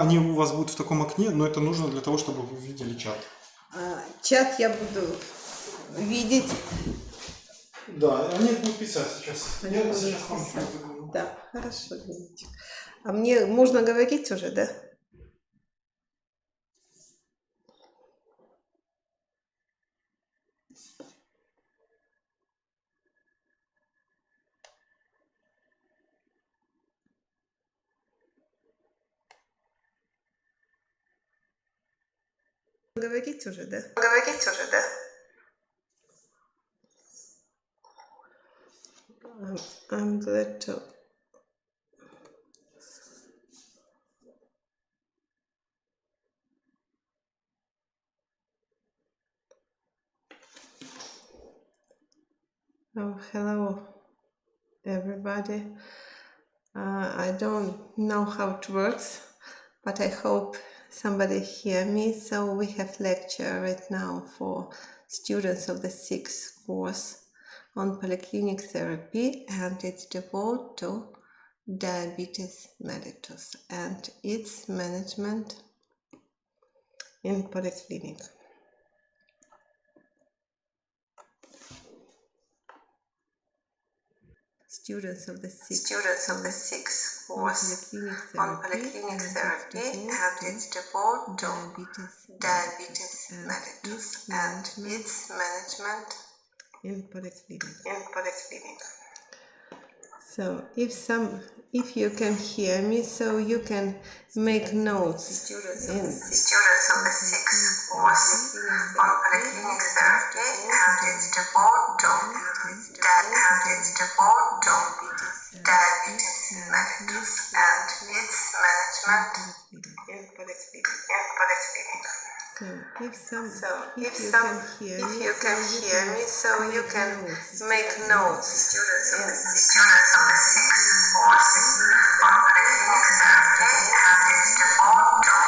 Они у вас будут в таком окне, но это нужно для того, чтобы вы видели чат. Чат я буду видеть. Да, они будут писать сейчас. Они Я будут сейчас вам писать. заберу. Да, хорошо, Дмитрий. А мне можно говорить уже, да? Говорить уже, да? Говорить уже, да? I'm glad to. Oh, hello, everybody. I don't know how it works, but I hope somebody hear me. So we have lecture right now for students of the 6th course on polyclinic therapy, and it's devoted to diabetes mellitus and its management in polyclinic. Students of the 6th course on polyclinic therapy, and it's devoted to diabetes mellitus and its management in polyclinic. So if you can hear me, so you can make notes. Students of the 6th course on polyclinic therapy, and it's devoted to diabetes mellitus and its management in polyclinic. So if you can hear me, so you can make notes. Students of the 6th course on polyclinic therapy, and it's devoted to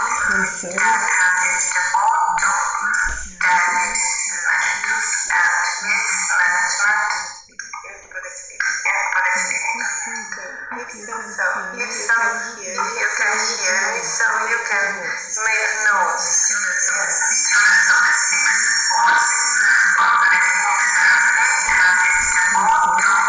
diabetes mellitus and its management in polyclinic. So if you can hear me, so you can make notes. Students of the 6th course on polyclinic therapy, and it's devoted to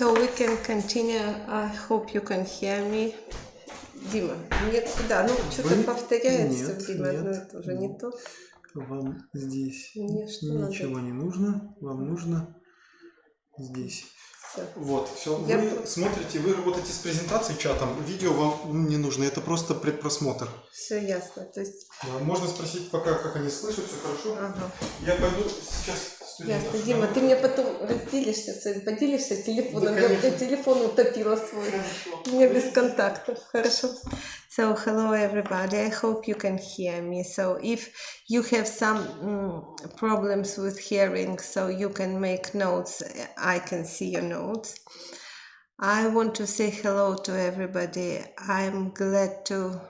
So we can continue. I hope you can hear me. Дима, нет, куда? Ну, что-то повторяется, Дима, одно и то же, не то. Вам здесь ничего не нужно, вам нужно здесь. Все. Вот, все. Вы смотрите, вы работаете с презентацией, чатом, видео вам не нужно, это просто предпросмотр. Все ясно. То есть... Можно спросить пока, как они слышат, все хорошо? Ага. Я пойду сейчас студентов. Ясно. Дима, ты мне потом поделишься телефоном. Я уже телефон утопила свой. У меня без контактов. Хорошо. So, hello everybody. I hope you can hear me. So, if you have some problems with hearing, so you can make notes, I can see your notes. I want to say hello to everybody. I'm glad to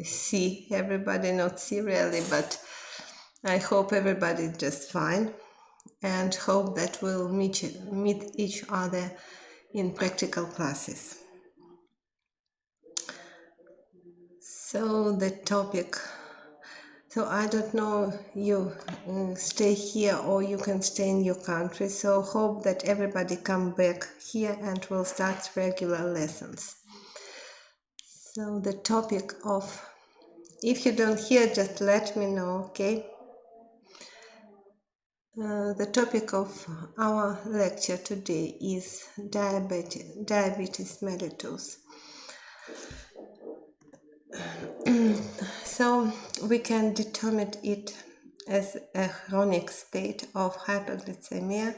see everybody, not see really, but I hope everybody is just fine, and hope that we'll meet each other in practical classes. So the topic, so I don't know, you stay here or you can stay in your country, so hope that everybody come back here and we'll start regular lessons. So the topic of, if you don't hear, just let me know, okay? The topic of our lecture today is diabetes mellitus. So we can determine it as a chronic state of hyperglycemia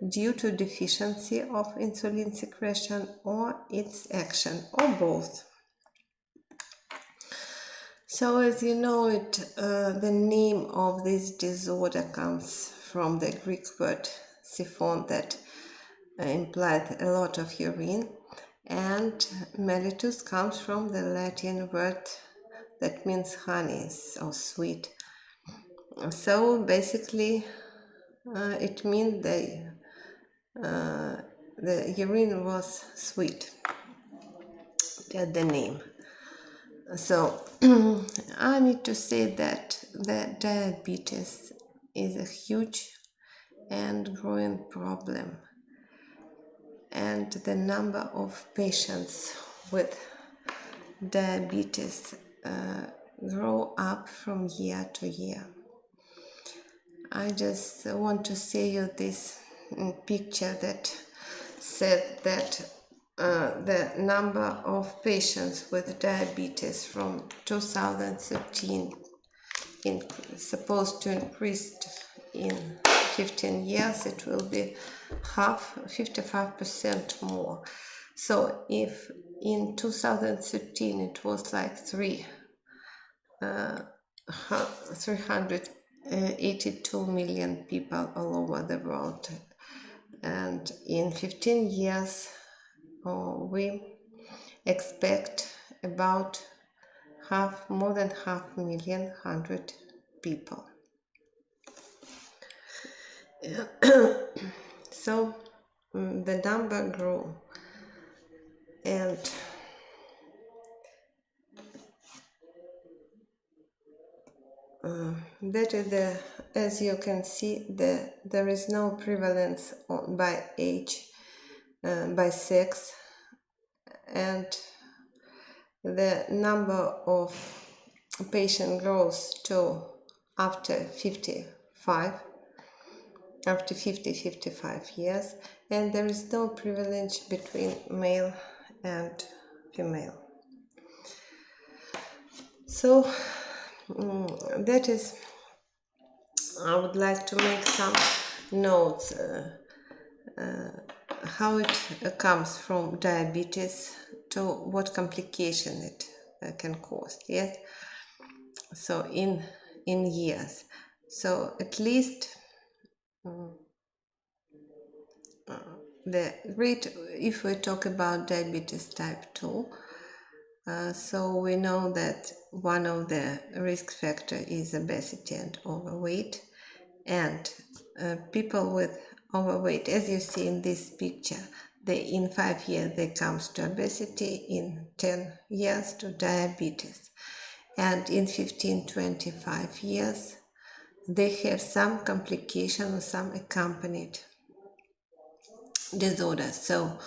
due to deficiency of insulin secretion or its action, or both. So as you know it, the name of this disorder comes from the Greek word siphon that implies a lot of urine, and mellitus comes from the Latin word that means honey or sweet. So basically it means the urine was sweet, that's the name. So I need to say that the diabetes is a huge and growing problem, and the number of patients with diabetes grow up from year to year. I just want to show you this picture that said that the number of patients with diabetes from 2013 supposed to increase in 15 years. It will be 55% more. So if in 2013 it was like 382 million people all over the world, and in 15 years we expect about more than 500,000 people. So the number grew, and that is as you can see, there is no prevalence by age, by sex, and the number of patient grows to after 50-55 years, and there is no prevalence between male and female. So that is, I would like to make some notes how it comes from diabetes to what complication it can cause. Yes, so in years, so at least the rate, if we talk about diabetes type 2, so we know that one of the risk factors is obesity and overweight, and people with overweight, as you see in this picture, in 5 years they comes to obesity, in 10 years to diabetes, and in 15-25 years they have some complication or some accompanied disorder. So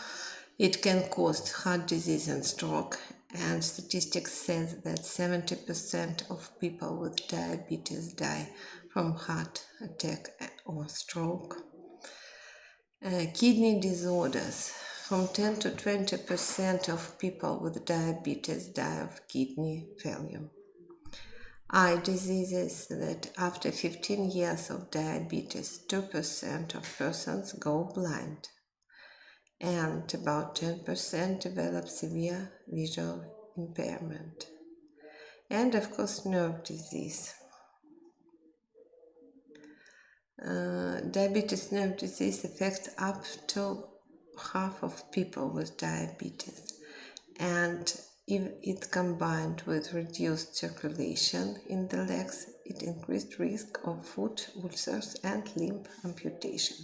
it can cause heart disease and stroke, and statistics says that 70% of people with diabetes die from heart attack or stroke. Kidney disorders. From 10 to 20% of people with diabetes die of kidney failure. Eye diseases, that after 15 years of diabetes, 2% of persons go blind, and about 10% develop severe visual impairment. And of course, nerve disease. Diabetes nerve disease affects up to half of people with diabetes, and if it combined with reduced circulation in the legs, it increased risk of foot ulcers and limb amputation.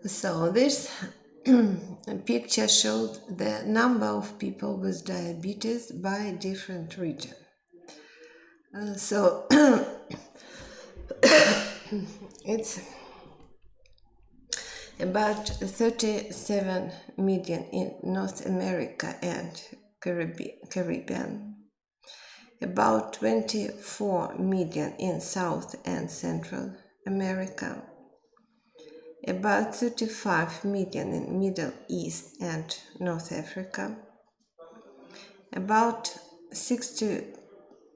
So this picture showed the number of people with diabetes by different region. So it's about 37 million in North America and Caribbean, about 24 million in South and Central America, about 35 million in Middle East and North Africa, about 60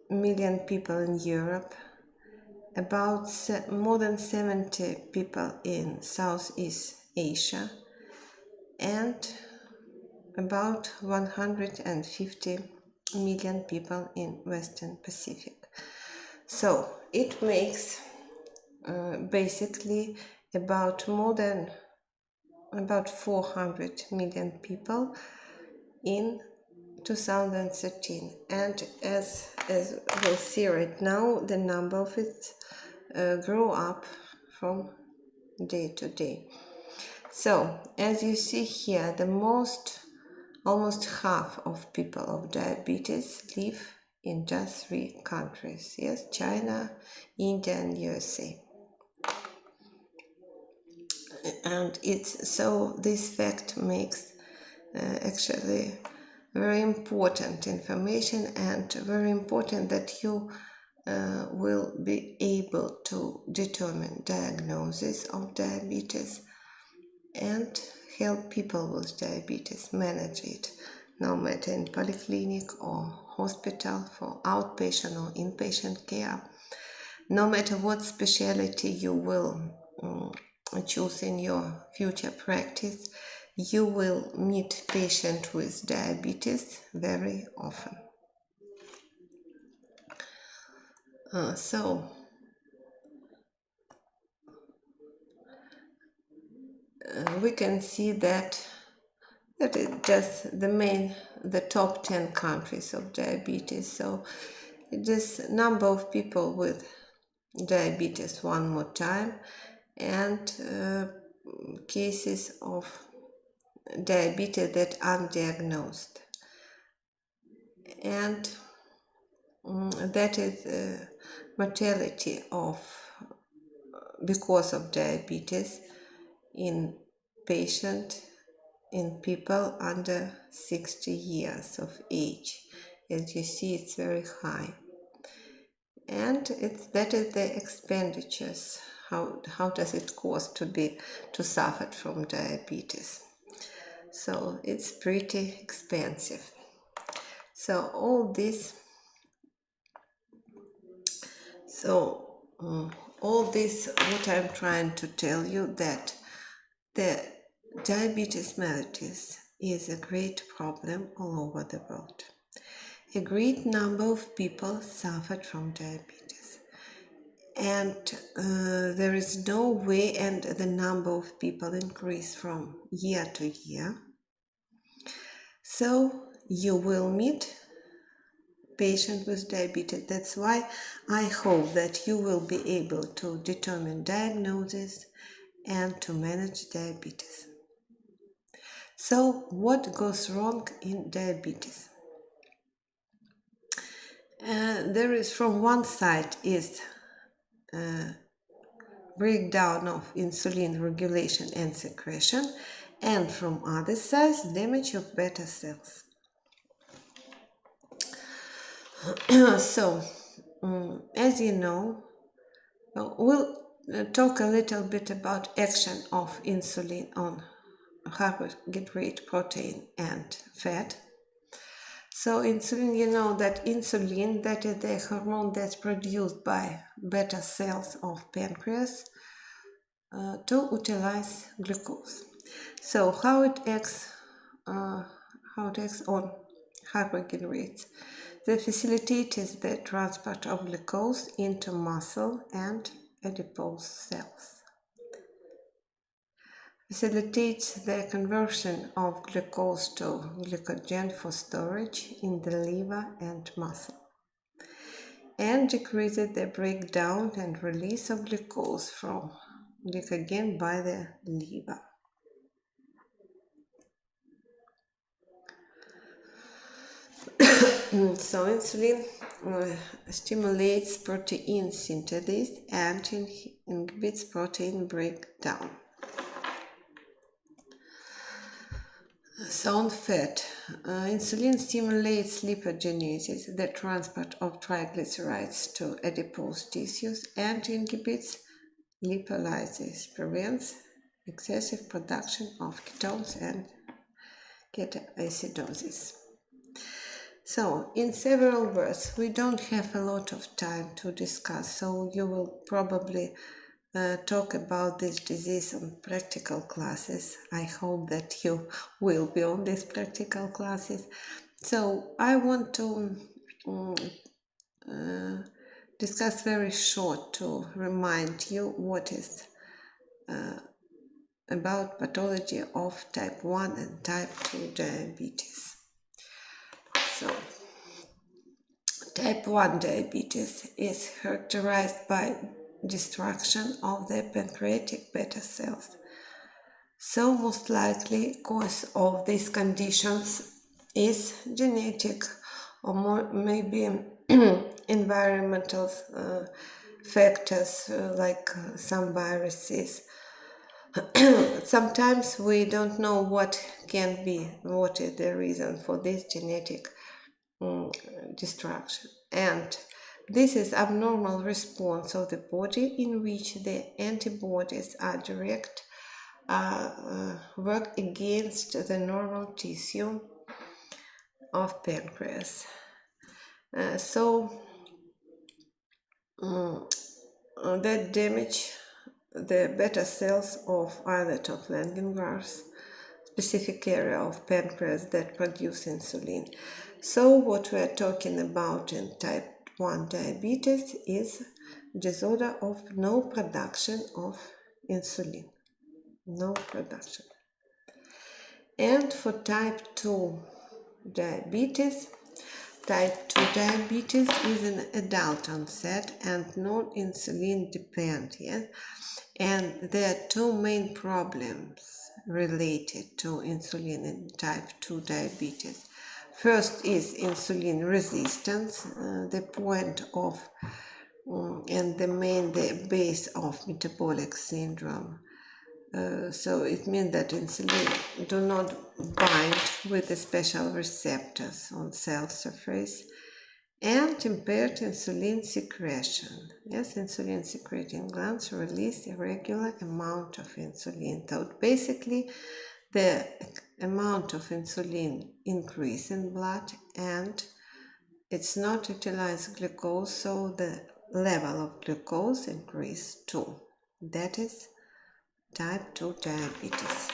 million people in Europe, about more than 70 people in Southeast Asia, and about 150 million people in Western Pacific. So it makes basically about 400 million people in 2013, and as we'll see right now, the number of it grow up from day to day. So as you see here, almost half of people of diabetes live in just 3 countries. Yes, China, India, and USA. And this fact makes actually very important information, and very important that you will be able to determine diagnosis of diabetes and help people with diabetes manage it, no matter in polyclinic or hospital for outpatient or inpatient care, no matter what specialty you will choose in your future practice, you will meet patients with diabetes very often. We can see that is just the top 10 countries of diabetes. So this number of people with diabetes one more time, and cases of diabetes that are undiagnosed, and that is mortality because of diabetes in people under 60 years of age. As you see, it's very high, and that is the expenditures. How does it cost to suffer from diabetes? So it's pretty expensive. So all this, what I'm trying to tell you, that the diabetes mellitus is a great problem all over the world. A great number of people suffered from diabetes, and there is no way, and the number of people increase from year to year. So you will meet patients with diabetes. That's why I hope that you will be able to determine diagnosis and to manage diabetes. So what goes wrong in diabetes? There is, from one side is breakdown of insulin regulation and secretion, and from other side, damage of beta cells. So, as you know, we'll talk a little bit about action of insulin on carbohydrate, protein, and fat. So insulin, you know that insulin, that is the hormone that's produced by beta cells of pancreas to utilize glucose. So how it acts on carbohydrates? That facilitates the transport of glucose into muscle and adipose cells. Facilitates the conversion of glucose to glycogen for storage in the liver and muscle, and decreases the breakdown and release of glucose from glycogen by the liver. So insulin stimulates protein synthesis and inhibits protein breakdown. So on fat, insulin stimulates lipogenesis, the transport of triglycerides to adipose tissues, and inhibits lipolysis, prevents excessive production of ketones and ketoacidosis. So, in several words, we don't have a lot of time to discuss, so you will probably talk about this disease on practical classes. I hope that you will be on these practical classes. So, I want to discuss very short to remind you what is about pathology of type 1 and type 2 diabetes. So, type 1 diabetes is characterized by destruction of the pancreatic beta cells. So most likely cause of these conditions is genetic or more maybe environmental factors like some viruses. Sometimes we don't know what is the reason for this genetic destruction, and this is abnormal response of the body in which the antibodies are direct work against the normal tissue of pancreas. That damage the beta cells of islet of Langerhans, specific area of pancreas that produce insulin. So what we are talking about in type 1 diabetes is disorder of no production of insulin. No production. And for type 2 diabetes is an adult onset and non-insulin dependent, yes? And there are two main problems related to insulin in type 2 diabetes. First is insulin resistance, the point of and the base of metabolic syndrome. So it means that insulin do not bind with the special receptors on cell surface, and impaired insulin secretion. Yes, insulin secreting glands release a regular amount of insulin. So basically the amount of insulin increase in blood and it's not utilized glucose, so the level of glucose increase too. That is type 2 diabetes.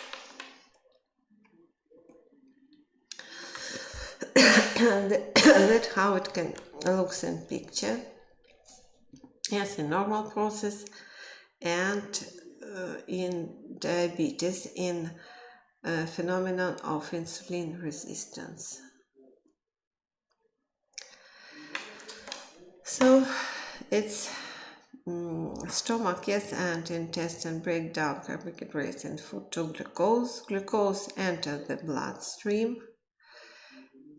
That's how it can looks in picture. Yes, a normal process, and in diabetes in phenomenon of insulin resistance. So it's stomach, yes, and intestine break down carbohydrates and food to glucose. Glucose enters the bloodstream,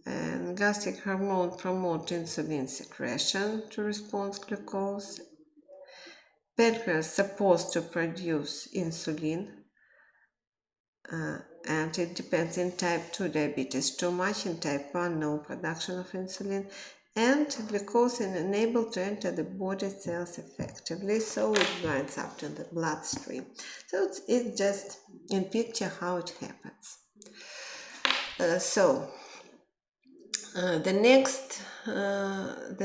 and gastric hormone promotes insulin secretion to respond to glucose. Pancreas is supposed to produce insulin, and it depends. In type 2 diabetes too much, in type 1 no production of insulin, and glucose is unable to enter the body cells effectively, so it grinds up to the bloodstream. So it's just in picture how it happens. The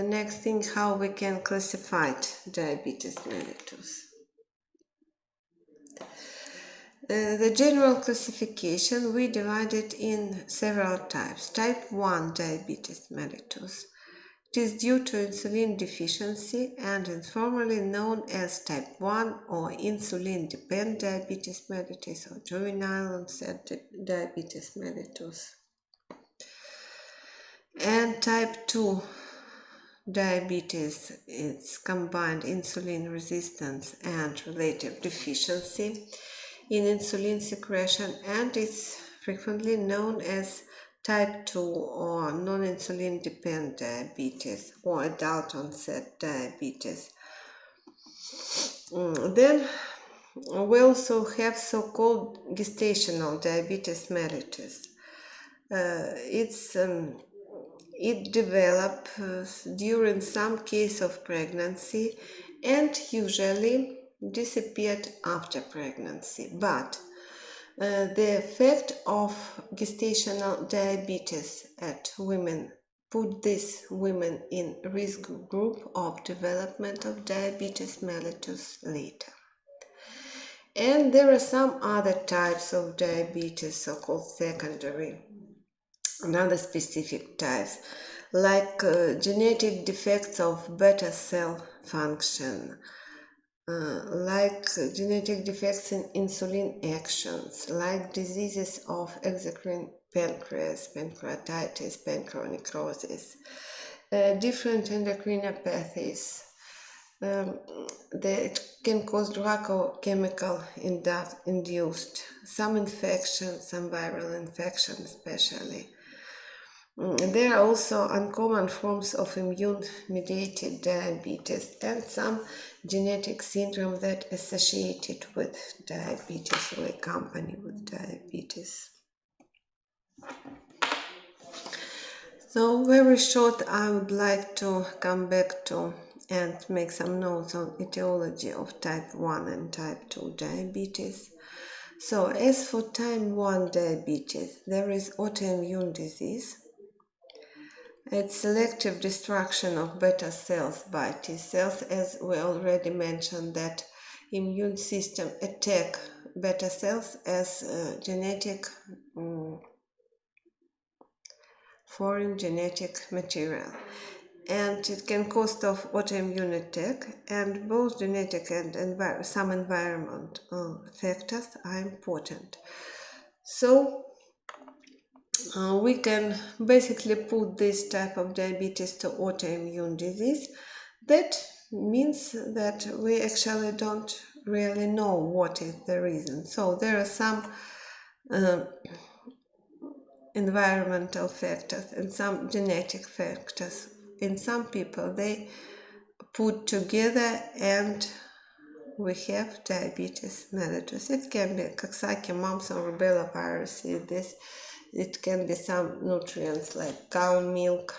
next thing, how we can classify diabetes mellitus. The general classification, we divide it in several types. Type 1 diabetes mellitus. It is due to insulin deficiency and is formally known as type 1 or insulin-dependent diabetes mellitus or juvenile onset diabetes mellitus. And type 2 diabetes is combined insulin resistance and relative deficiency in insulin secretion, and is frequently known as type 2 or non-insulin dependent diabetes or adult onset diabetes. Then we also have so-called gestational diabetes mellitus. It develops during some case of pregnancy and usually disappeared after pregnancy, but the effect of gestational diabetes at women put these women in risk group of development of diabetes mellitus later. And there are some other types of diabetes, so-called secondary, and other specific types, like genetic defects of beta cell function, like genetic defects in insulin actions, like diseases of exocrine pancreas, pancreatitis, pancreonecrosis, different endocrinopathies. That can cause drug or chemical induced, some infections, some viral infections especially. There are also uncommon forms of immune-mediated diabetes and some genetic syndrome that associated with diabetes or accompany with diabetes. So very short, I would like to come back to and make some notes on etiology of type 1 and type 2 diabetes. So as for type 1 diabetes, there is autoimmune disease. It's selective destruction of beta cells by T cells, as we already mentioned that immune system attack beta cells as genetic foreign genetic material, and it can cause of autoimmune attack, and both genetic and some environmental factors are important. So we can basically put this type of diabetes to autoimmune disease. That means that we actually don't really know what is the reason. So there are some environmental factors and some genetic factors. In some people, they put together and we have diabetes mellitus. It can be Coxsackie mumps or rubella virus. It can be some nutrients like cow milk.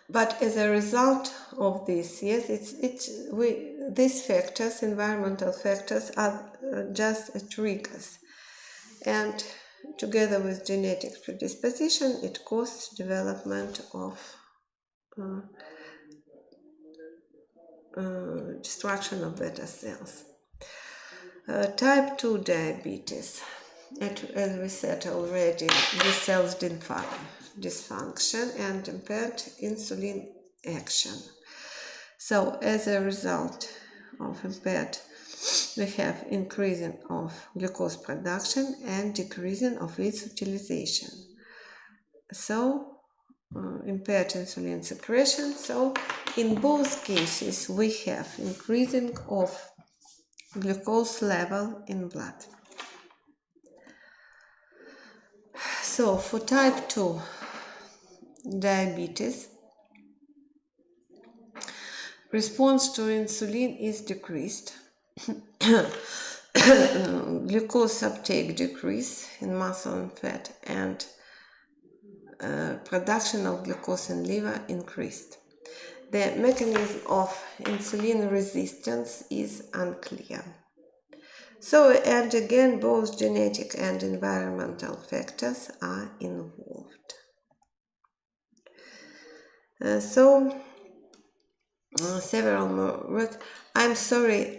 But as a result of this, yes, these factors, environmental factors, are just triggers, and together with genetic predisposition, it causes development of destruction of beta cells. Type 2 diabetes, as we said already, the cells dysfunction and impaired insulin action. So as a result of impaired, we have increasing of glucose production and decreasing of its utilization. So impaired insulin secretion. So in both cases we have increasing of glucose level in blood. So for type 2 diabetes, response to insulin is decreased. Glucose uptake decrease in muscle and fat, and production of glucose in liver increased. The mechanism of insulin resistance is unclear. So, and again, both genetic and environmental factors are involved. Several more words. I'm sorry,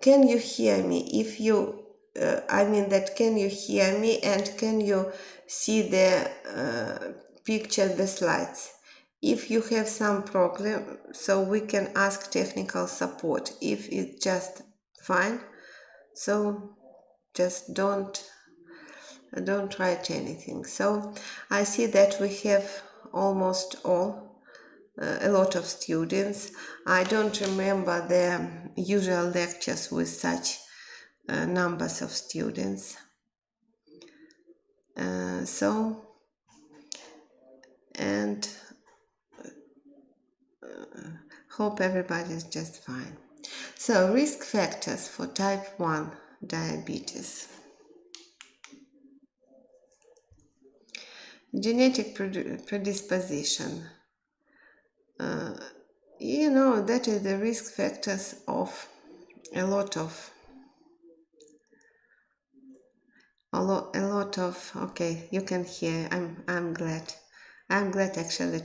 can you hear me? If you, can you hear me, and can you see the picture, the slides? If you have some problem, so we can ask technical support. If it's just fine, so just don't write anything. So I see that we have almost a lot of students. I don't remember the usual lectures with such numbers of students. Hope everybody is just fine. So risk factors for type 1 diabetes. Genetic predisposition. That is the risk factors of a lot of okay, you can hear. I'm glad actually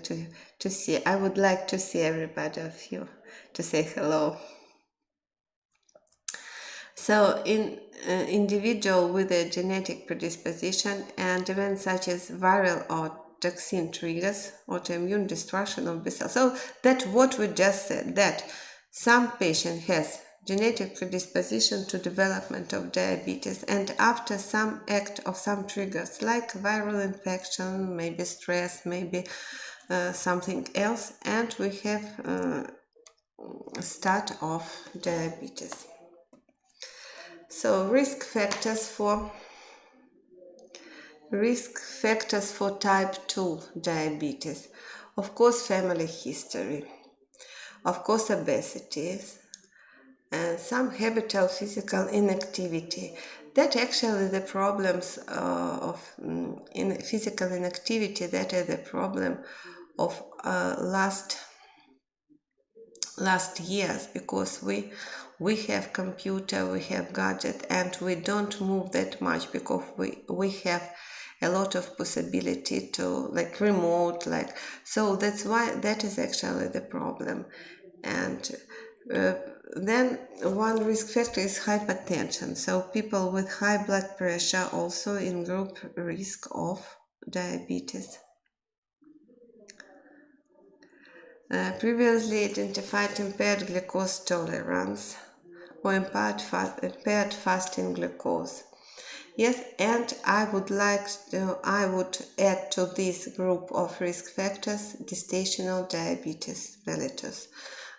to see. I would like to see everybody of you to say hello. So in individual with a genetic predisposition and events such as viral or toxin triggers autoimmune destruction of B cells. So that's what we just said, that some patient has genetic predisposition to development of diabetes, and after some act of some triggers like viral infection, maybe stress, maybe something else, and we have start of diabetes. So risk factors for type 2 diabetes. Of course, family history. Of course, obesity. And some habitual physical inactivity. That actually the problems of physical inactivity, that is the problem of last years, because we have computer, we have gadget, and we don't move that much because we have a lot of possibility to like remote, so that's why that is actually the problem. And then one risk factor is hypertension. So people with high blood pressure also in group risk of diabetes. Previously identified impaired glucose tolerance or impaired fasting glucose. Yes, and I would add to this group of risk factors gestational diabetes mellitus.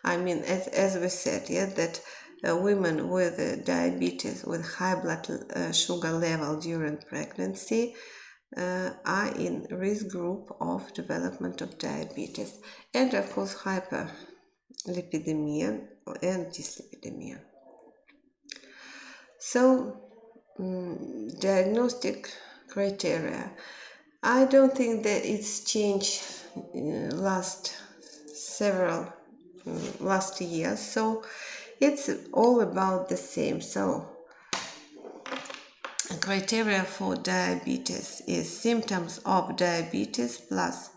As we said, that women with diabetes with high blood sugar level during pregnancy are in risk group of development of diabetes, and of course hyperlipidemia and dyslipidemia. So diagnostic criteria. I don't think that it's changed last years, so it's all about the same. So criteria for diabetes is symptoms of diabetes plus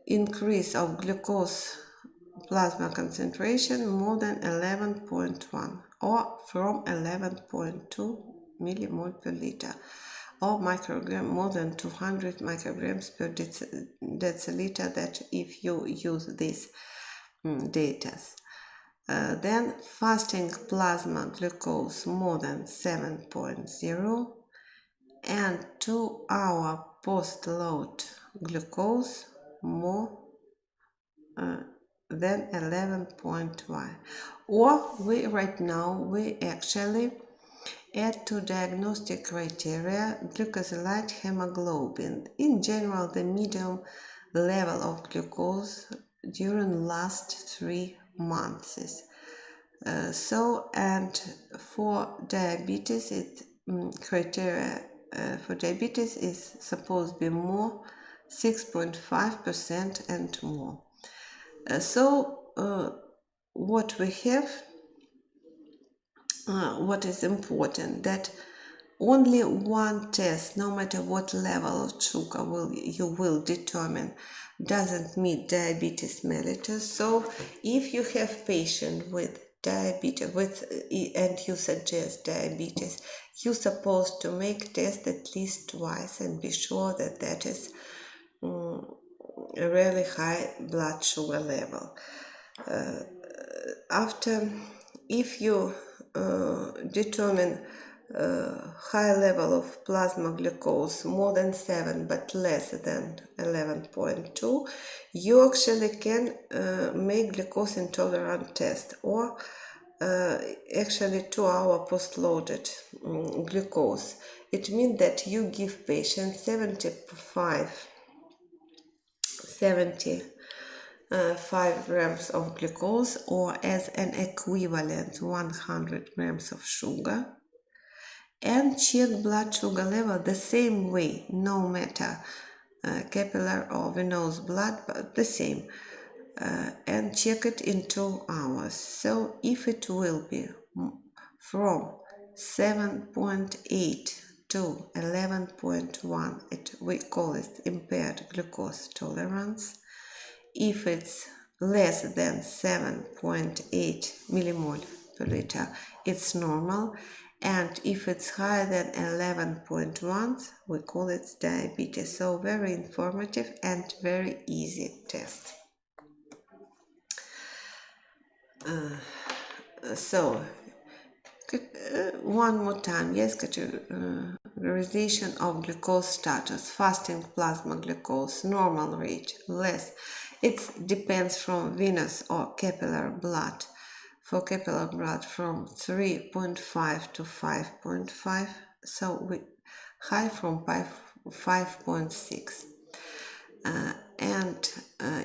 increase of glucose plasma concentration more than 11.1 or from 11.2 millimole per liter, or microgram more than 200 micrograms per deciliter, that if you use these data. Then fasting plasma glucose more than 7.0 and 2-hour post-load glucose more than 11.1. Or we actually add to diagnostic criteria glucosylate hemoglobin. In general, the medium level of glucose during last 3 months. And for diabetes, criteria for diabetes is supposed to be more 6.5% and more. What we have, what is important, that only one test, no matter what level of sugar you will determine, doesn't meet diabetes mellitus. So if you have patient with diabetes and you suggest diabetes, you're supposed to make test at least twice and be sure that that is a really high blood sugar level. If you determine high level of plasma glucose more than 7 but less than 11.2, you actually can make glucose intolerant test, or actually 2-hour post-loaded glucose. It means that you give patients 75 grams of glucose, or as an equivalent 100 grams of sugar, and check blood sugar level the same way, no matter capillary or venous blood, but the same, and check it in 2 hours. So if it will be from 7.8 to 11.1, we call it impaired glucose tolerance. If it's less than 7.8 millimole per liter, it's normal. And if it's higher than 11.1, we call it diabetes. So very informative and very easy test. One more time, yes, categorization of glucose status: fasting plasma glucose, normal rate, less. It depends from venous or capillary blood. For capillary blood, from 3.5 to 5.5, so high from 5.6. And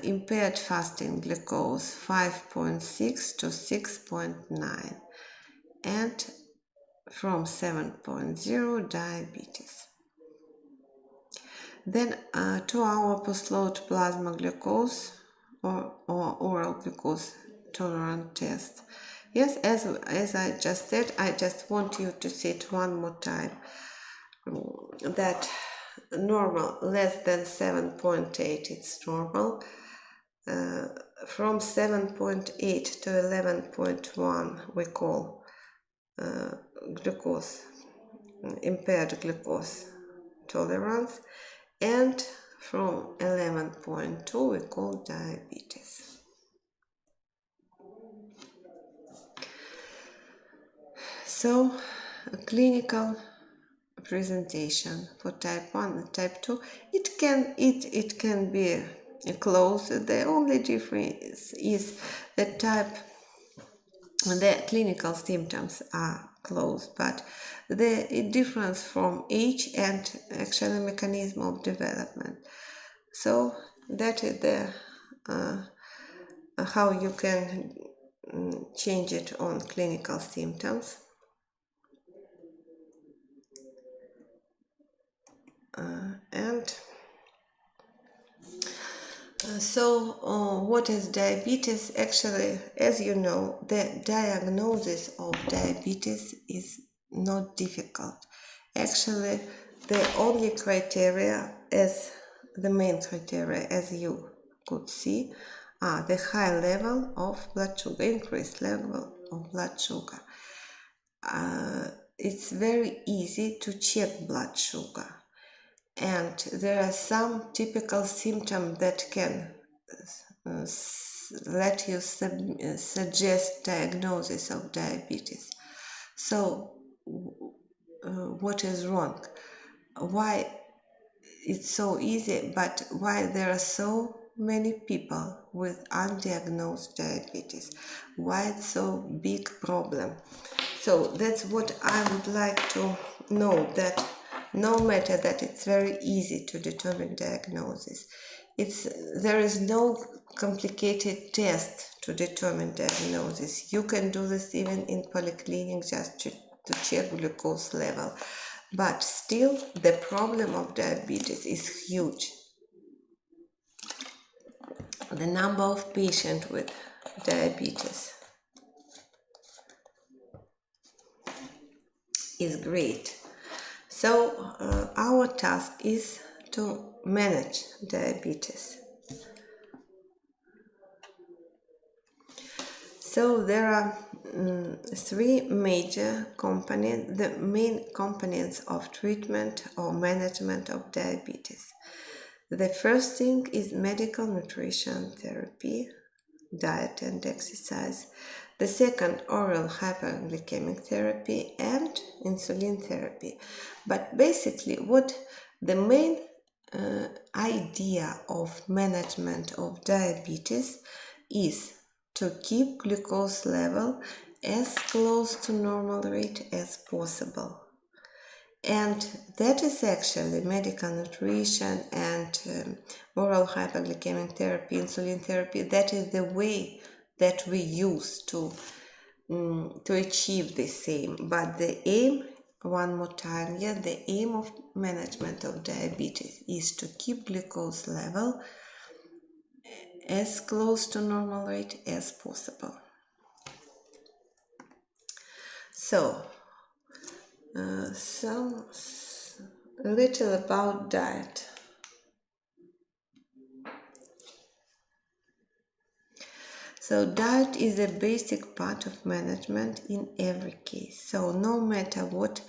impaired fasting glucose, 5.6 to 6.9. And from 7.0, diabetes. Then 2-hour post-load plasma glucose or oral glucose tolerant test. Yes, as I just said, I just want you to say it one more time, that normal, less than 7.8, it's normal. From 7.8 to 11.1, we call glucose, impaired glucose tolerance, and from 11.2 we call diabetes. So a clinical presentation for type 1 and type 2, it can be close. The only difference is the clinical symptoms are close, but the difference from age and actual mechanism of development. So that is the how you can change it on clinical symptoms. What is diabetes? Actually, as you know, the diagnosis of diabetes is not difficult. Actually, the only criteria, as the main criteria, as you could see, are the high level of blood sugar, increased level of blood sugar. It's very easy to check blood sugar. And there are some typical symptoms that can let you suggest diagnosis of diabetes. So, what is wrong? Why it's so easy, but why there are so many people with undiagnosed diabetes? Why it's so big problem? So that's what I would like to know, that no matter that it's very easy to determine diagnosis, there is no complicated test to determine diagnosis. You can do this even in polyclinic just to check glucose level. But still, the problem of diabetes is huge. The number of patients with diabetes is great. So our task is to manage diabetes. So there are three major components, the main components of treatment or management of diabetes. The first thing is medical nutrition therapy, diet and exercise. The second, oral hyperglycemic therapy and insulin therapy. But basically, what the main idea of management of diabetes is to keep glucose level as close to normal rate as possible. And that is actually medical nutrition and oral hyperglycemic therapy, insulin therapy. That is the way that we use to achieve this aim. But the aim, one more time, the aim of management of diabetes is to keep glucose level as close to normal rate as possible. So, a little about diet. So diet is a basic part of management in every case. So no matter what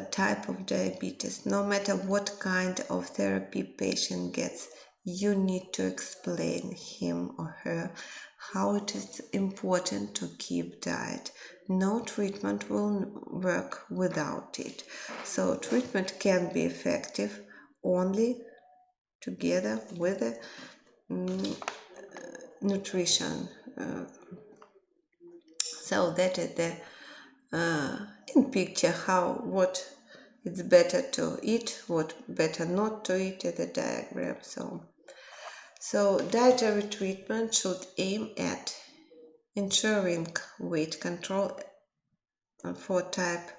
type of diabetes, no matter what kind of therapy patient gets, you need to explain him or her how it is important to keep diet. No treatment will work without it. So treatment can be effective only together with the nutrition. So that is the in picture what it's better to eat, what better not to eat in the diagram. So dietary treatment should aim at ensuring weight control for type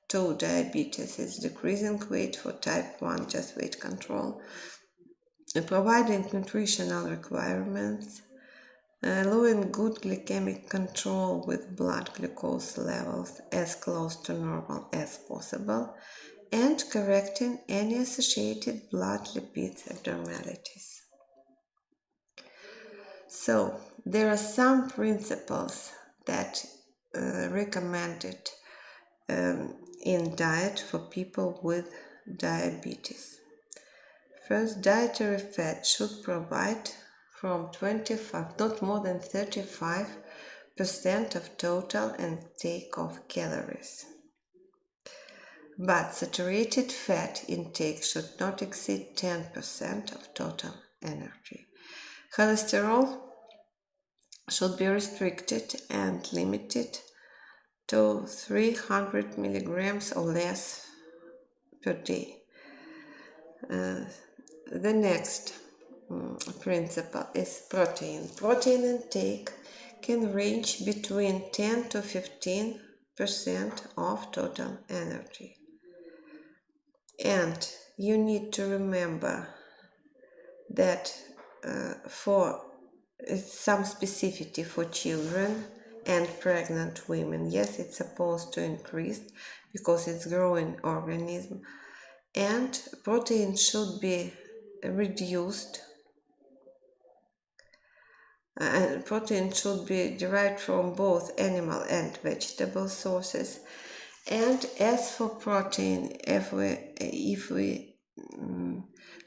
2 diabetes. It's decreasing weight. For type 1, just weight control. Providing nutritional requirements, allowing good glycemic control with blood glucose levels as close to normal as possible, and correcting any associated blood lipid abnormalities. So, there are some principles that recommended in diet for people with diabetes. First, dietary fat should provide from 25, not more than 35% of total intake of calories. But saturated fat intake should not exceed 10% of total energy. Cholesterol should be restricted and limited to 300 milligrams or less per day. The next principle is protein. Protein intake can range between 10 to 15% of total energy. And you need to remember that for some specificity for children and pregnant women, yes, it's supposed to increase because it's growing organism, and protein should be reduced, and protein should be derived from both animal and vegetable sources. And as for protein, if we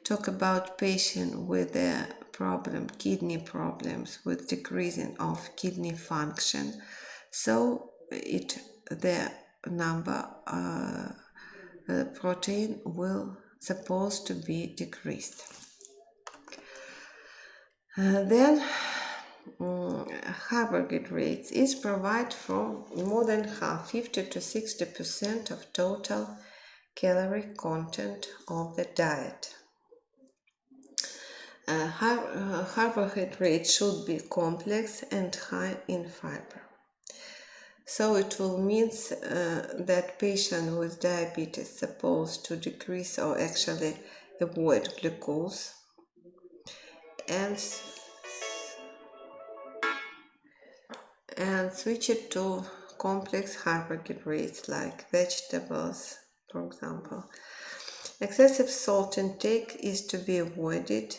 talk about patient with a problem, kidney problems, with decreasing of kidney function, so the number protein will supposed to be decreased. Then carbohydrates is provide for more than half, 50 to 60% of total calorie content of the diet. Carbohydrate should be complex and high in fiber. So it will mean that patient with diabetes supposed to decrease or actually avoid glucose and switch it to complex carbohydrates like vegetables, for example. Excessive salt intake is to be avoided.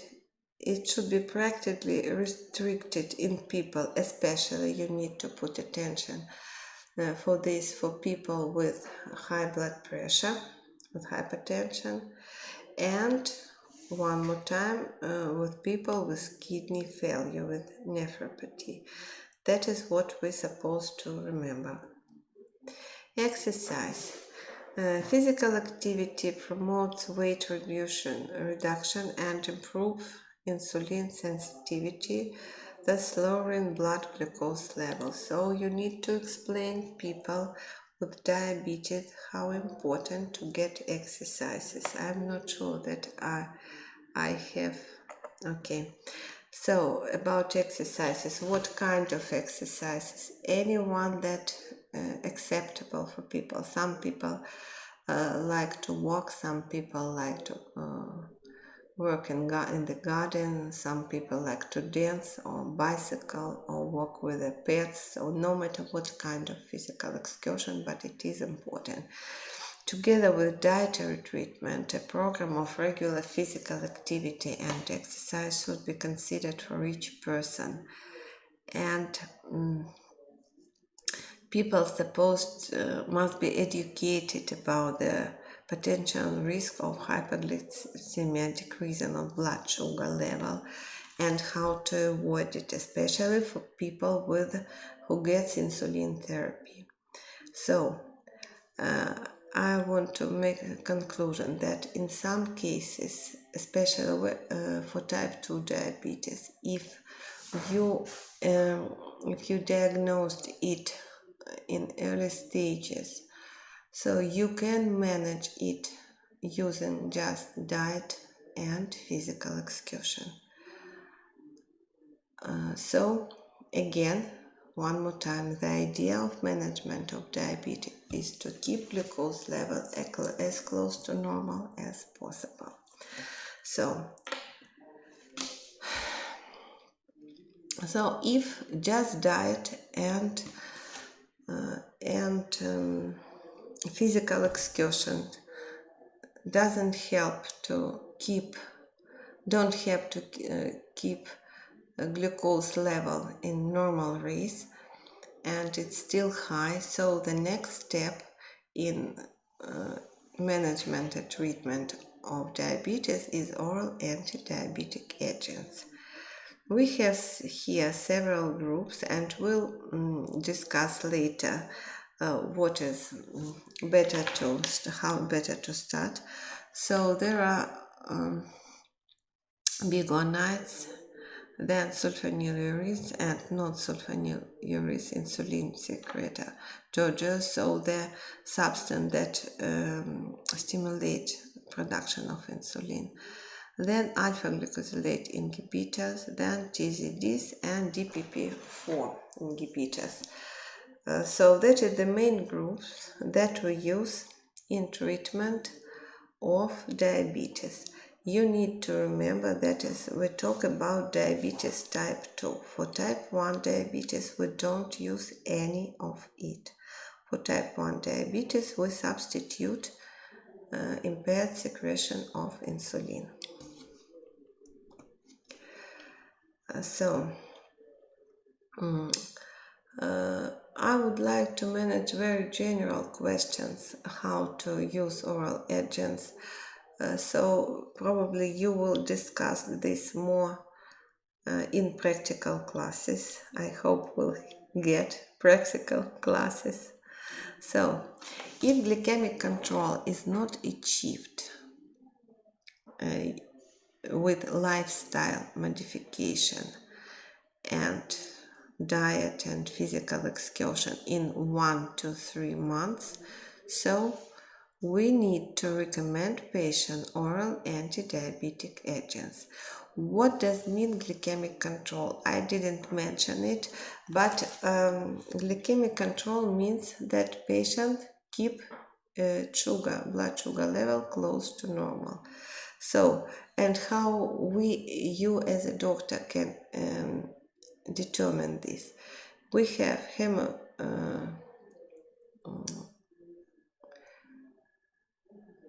It should be practically restricted in people, especially you need to put attention for this for people with high blood pressure, with hypertension, and one more time with people with kidney failure, with nephropathy. That is what we're supposed to remember. Exercise. Physical activity promotes weight reduction and improves insulin sensitivity, thus lowering blood glucose levels. So you need to explain people with diabetes how important to get exercises. I'm not sure that I have. Okay. So about exercises, what kind of exercises? Anyone that acceptable for people. Some people like to walk, some people like to work in the garden, some people like to dance or bicycle or walk with their pets. So no matter what kind of physical excursion, but it is important. Together with dietary treatment, a program of regular physical activity and exercise should be considered for each person. And people must be educated about the potential risk of hyperglycemia, decreasing of blood sugar level, and how to avoid it, especially for people who gets insulin therapy. So I want to make a conclusion that in some cases, especially for type 2 diabetes, if you diagnosed it in early stages, so you can manage it using just diet and physical excursion. So again, one more time, the idea of management of diabetes is to keep glucose level as close to normal as possible. So if just diet and physical excursion doesn't help to keep glucose level in normal range, and it's still high, so the next step in management and treatment of diabetes is oral anti-diabetic agents. We have here several groups, and we'll discuss later what is how better to start. So there are bigonides, then sulfonylureas and non-sulfonylureas insulin secretor, so the substance that stimulate production of insulin. Then alpha-glucosilate inhibitors, then TZDs and DPP-4 inhibitors. So that is the main groups that we use in treatment of diabetes. You need to remember that as we talk about diabetes type 2. For type 1 diabetes, we don't use any of it. For type 1 diabetes, we substitute impaired secretion of insulin. I would like to manage very general questions, how to use oral agents. So probably you will discuss this more in practical classes. I hope we'll get practical classes. So, if glycemic control is not achieved, with lifestyle modification and diet and physical exertion in 1 to 3 months. So we need to recommend patient oral anti-diabetic agents. What does mean glycemic control? I didn't mention it, but glycemic control means that patients keep blood sugar level close to normal. So, and how you as a doctor can determine this? We have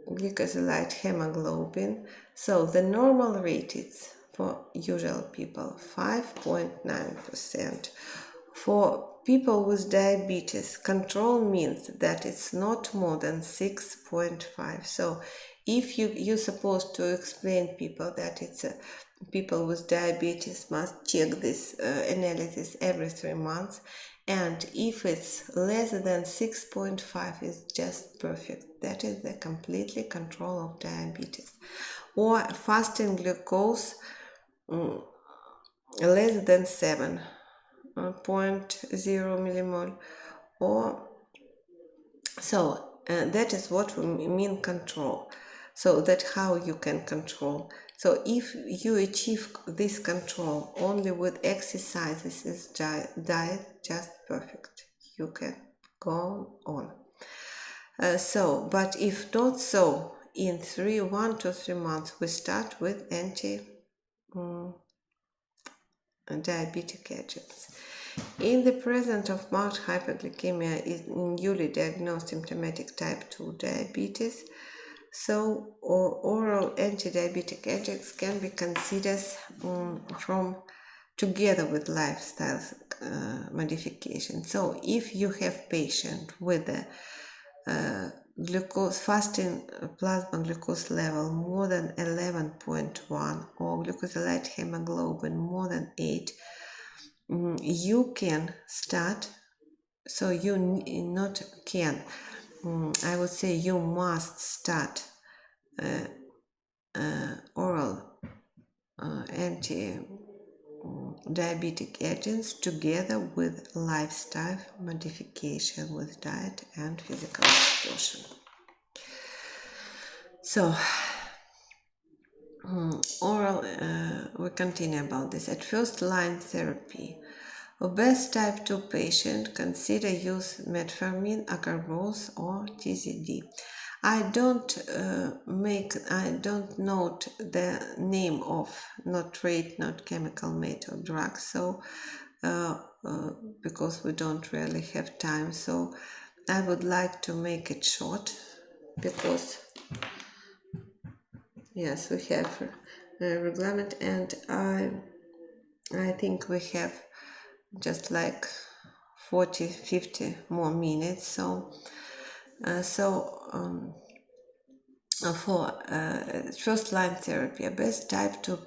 glycosylate hemoglobin. So the normal rate is for usual people 5.9%. For people with diabetes, control means that it's not more than 6.5. So if you're supposed to explain people that it's people with diabetes must check this analysis every 3 months, and if it's less than 6.5 is just perfect. That is the completely control of diabetes. Or fasting glucose less than 7.0 millimole, or so that is what we mean control. So that's how you can control. So if you achieve this control only with exercises is diet, just perfect. You can go on. But if not so, in 1 to 3 months, we start with anti-diabetic agents. In the presence of marked hyperglycemia in newly diagnosed symptomatic type 2 diabetes, so oral anti-diabetic agents can be considered together with lifestyle modification. So if you have patient with a fasting plasma glucose level more than 11.1 or glycosylate hemoglobin more than 8, you can start. So you not can, I would say you must start oral anti-diabetic agents together with lifestyle modification with diet and physical exertion. So we continue about this. At first line therapy, obese type 2 patient, consider use metformin, acarbose or TZD. I don't note the name of, not rate, not chemical made of drugs, so because we don't really have time, so I would like to make it short, because yes, we have a reglement, and I think we have just like 40-50 more minutes. So for first line therapy, obese type 2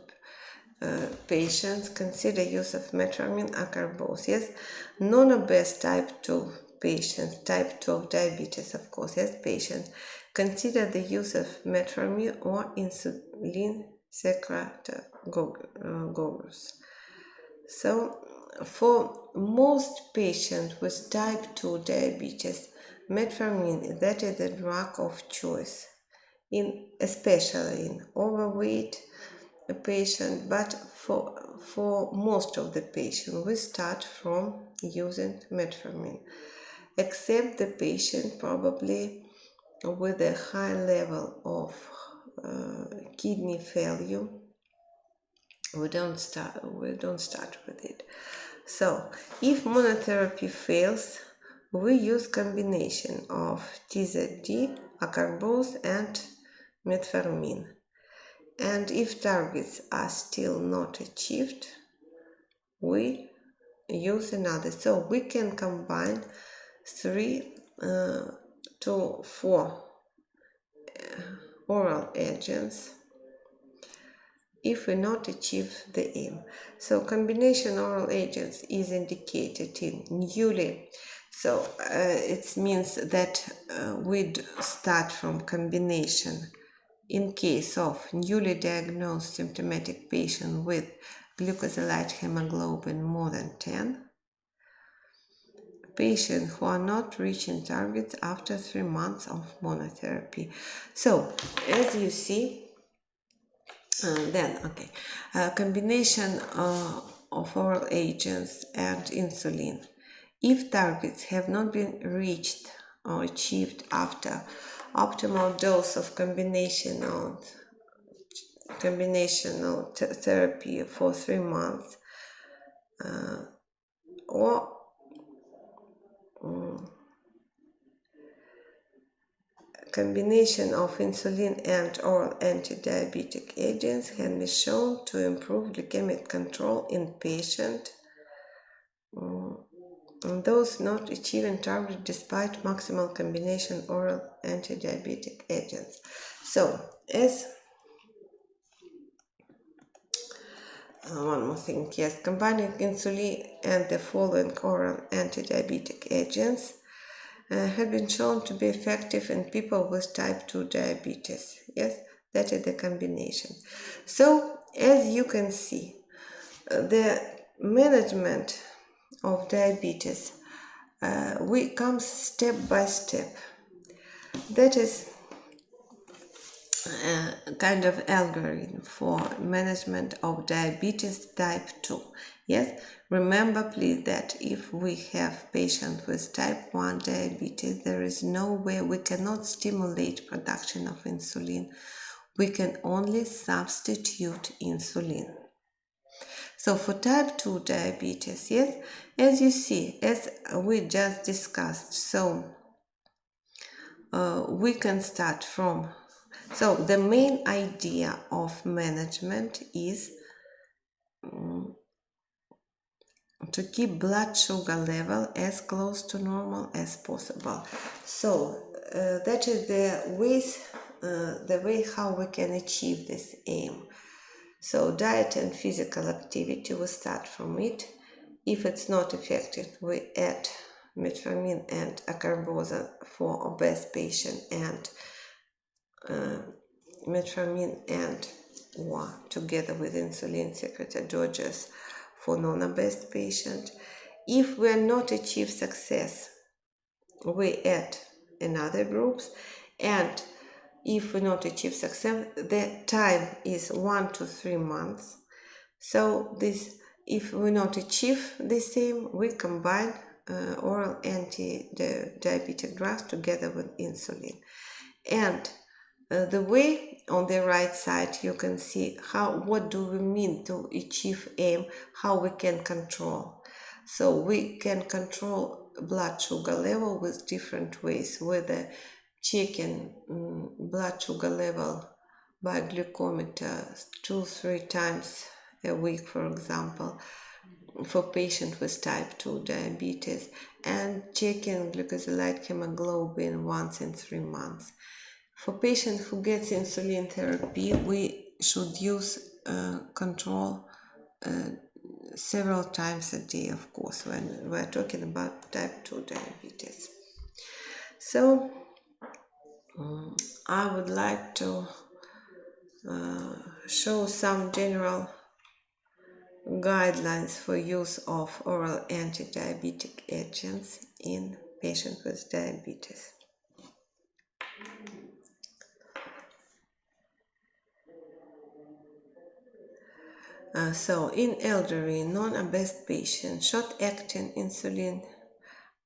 patients, consider use of metformin, acarbose. Yes, non-obese type 2 patients, type 2 of diabetes, of course, yes, patients, consider the use of metformin or insulin secretagogues. So for most patients with type 2 diabetes, metformin, that is the drug of choice, especially in overweight patient, but for most of the patient, we start from using metformin, except the patient probably with a high level of kidney failure. We don't start with it. So if monotherapy fails, we use combination of TZD, acarbose and metformin. And if targets are still not achieved, we use another. So we can combine 3 to 4 oral agents if we not achieve the aim. So combination oral agents is indicated in newly. So it means that we start from combination in case of newly diagnosed symptomatic patient with glucosylate hemoglobin more than 10, patients who are not reaching targets after 3 months of monotherapy. So, as you see, combination of oral agents and insulin. If targets have not been reached or achieved after optimal dose of combinational therapy for 3 months, or combination of insulin and oral anti-diabetic agents can be shown to improve glycemic control in patients those not achieving target despite maximal combination oral anti-diabetic agents. So, as one more thing, yes, combining insulin and the following oral anti-diabetic agents have been shown to be effective in people with type 2 diabetes. Yes, that is the combination. So, as you can see, the management of diabetes we come step by step. That is a kind of algorithm for management of diabetes type 2. Yes, remember please that if we have patients with type 1 diabetes, there is no way we cannot stimulate production of insulin. We can only substitute insulin. So for type 2 diabetes, yes, as you see, as we just discussed, so we can start from, so the main idea of management is to keep blood sugar level as close to normal as possible. So that is the way how we can achieve this aim. So diet and physical activity, we start from it. If it's not effective, we add metformin and acarbose for obese patient, and metformin and or together with insulin secretagogues for non-obese patient. If we are not achieve success, we add another groups, and if we not achieve success, the time is 1 to 3 months. So this, if we not achieve the same, we combine oral anti-diabetic drugs together with insulin. And the way on the right side you can see what do we mean to achieve aim, how we can control. So we can control blood sugar level with different ways, whether checking blood sugar level by glucometer 2-3 times a week, for example, for patients with type 2 diabetes, and checking glucosylate hemoglobin once in 3 months. For patients who get insulin therapy, we should use control several times a day, of course, when we're talking about type 2 diabetes. So I would like to show some general guidelines for use of oral anti-diabetic agents in patients with diabetes. So in elderly non-obese patients, short-acting insulin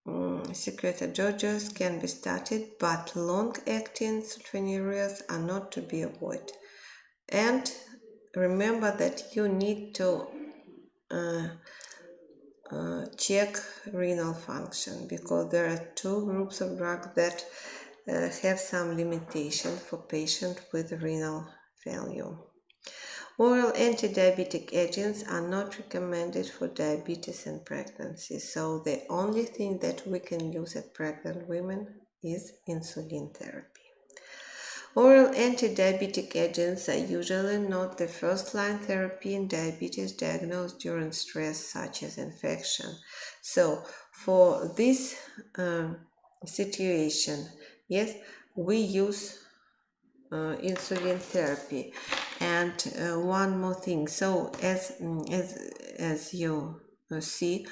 secretagogues can be started, but long-acting sulfonylureas are not to be avoided. And remember that you need to check renal function, because there are 2 groups of drugs that have some limitation for patients with renal failure. Oral anti-diabetic agents are not recommended for diabetes and pregnancy, so the only thing that we can use at pregnant women is insulin therapy. Oral anti-diabetic agents are usually not the first-line therapy in diabetes diagnosed during stress, such as infection. So for this situation, yes, we use insulin therapy. And one more thing. So as you see,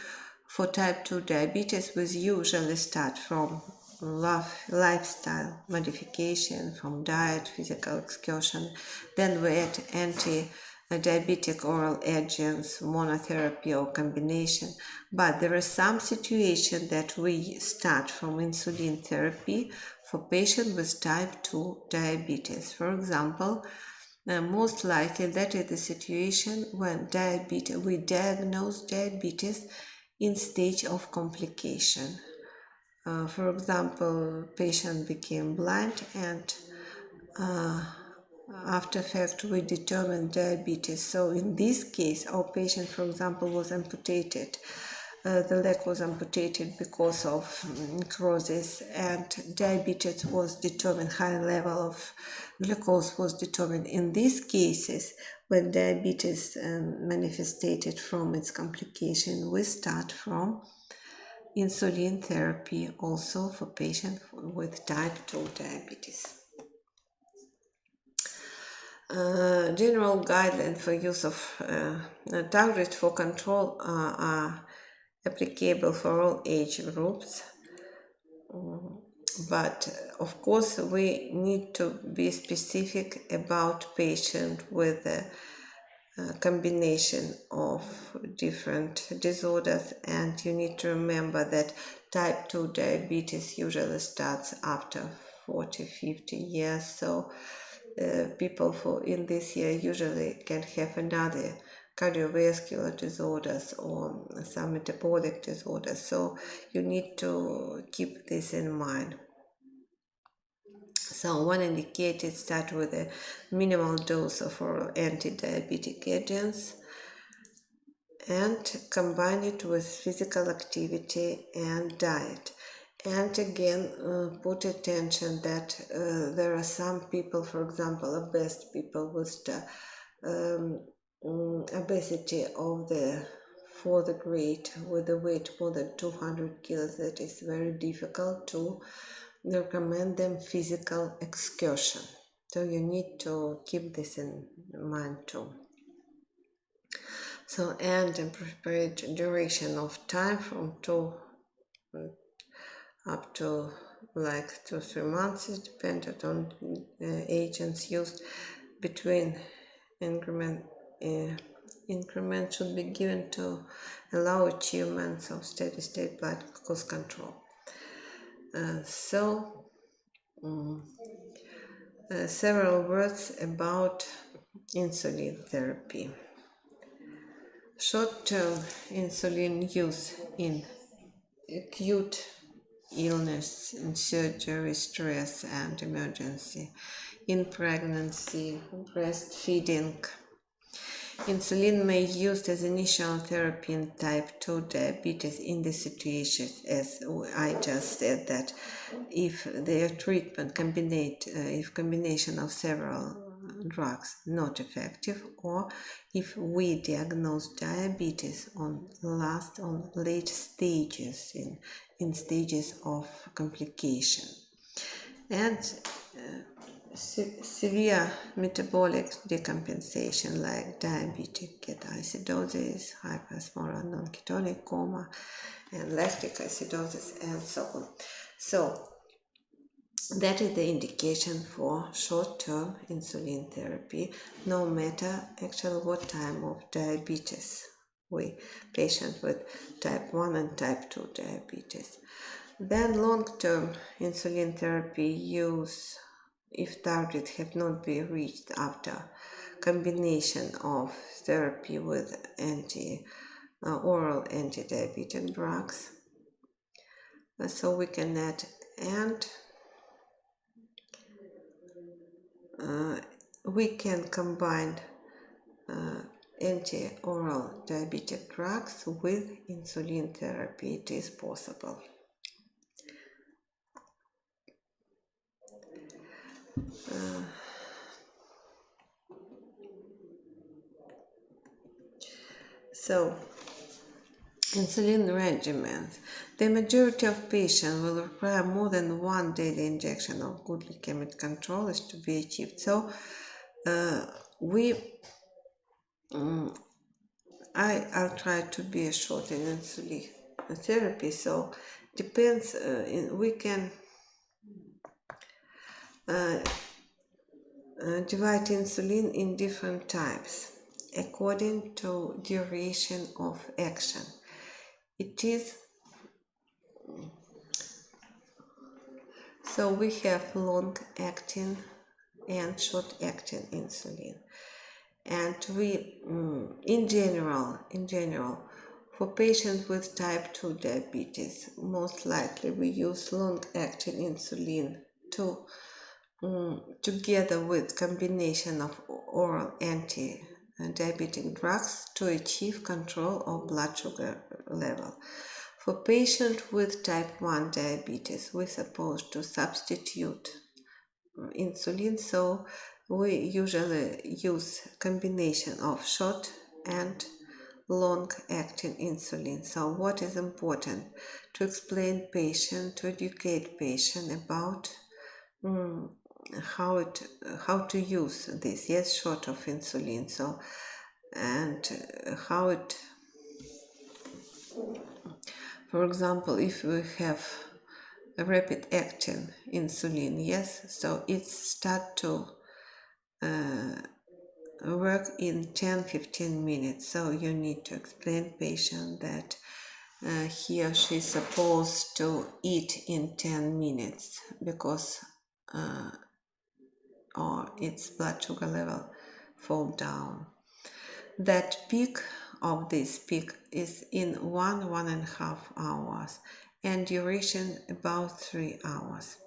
for type 2 diabetes, we usually start from lifestyle modification, from diet, physical exertion. Then we add anti-diabetic oral agents, monotherapy or combination. But there are some situations that we start from insulin therapy for patients with type 2 diabetes. For example, most likely that is the situation when we diagnose diabetes in stage of complication. For example, patient became blind and after fact we determined diabetes. So in this case, our patient, for example, was amputated. The leg was amputated because of necrosis, and diabetes was determined, high level of glucose was determined. In these cases, when diabetes manifested from its complication, we start from insulin therapy also for patients with type 2 diabetes. General guidelines for use of targets for control are applicable for all age groups, but of course we need to be specific about patient with a combination of different disorders, and you need to remember that type 2 diabetes usually starts after 40-50 years, so people in this year usually can have another cardiovascular disorders or some metabolic disorders, so you need to keep this in mind. So one indicated start with a minimal dose of oral anti-diabetic agents and combine it with physical activity and diet. And again, put attention that there are some people, for example, obese people with obesity of the fourth grade with a weight more than 200 kilos, that is very difficult to recommend them physical excursion. So you need to keep this in mind too. So, and appropriate duration of time from 2 up to like 2-3 months is dependent on agents used. Between increment should be given to allow achievements of steady state blood glucose control. Several words about insulin therapy. Short-term insulin use in acute illness, in surgery, stress and emergency, in pregnancy, breastfeeding. Insulin may be used as initial therapy in type 2 diabetes in the situations as I just said, that if their treatment if combination of several drugs not effective, or if we diagnose diabetes on late stages, in stages of complication, and severe metabolic decompensation like diabetic ketoacidosis, hypersmoral non-ketonic coma, and lactic acidosis, and so on. So that is the indication for short-term insulin therapy, no matter actually what type of diabetes patient with type 1 and type 2 diabetes. Then long-term insulin therapy use if targets have not been reached after combination of therapy with oral anti-diabetic drugs. So we can add, and we can combine anti-oral diabetic drugs with insulin therapy. It is possible. So insulin regimens. The majority of patients will require more than one daily injection of good glycemic control is to be achieved. So I'll try to be short in insulin therapy. So depends. We can divide insulin in different types according to duration of action. It is so we have long-acting and short-acting insulin, and we, in general, for patients with type 2 diabetes, most likely we use long-acting insulin together with combination of oral anti-diabetic drugs to achieve control of blood sugar level. For patients with type 1 diabetes, we're supposed to substitute insulin, so we usually use combination of short and long-acting insulin. So what is important? To explain patient, to educate patient about how to use this, yes, short of insulin, so, and how it, for example, if we have a rapid acting insulin, yes, so it start to work in 10-15 minutes. So you need to explain patient that he or she is supposed to eat in 10 minutes because or its blood sugar level fall down. That peak of this peak is in 1.5 hours and duration about 3 hours.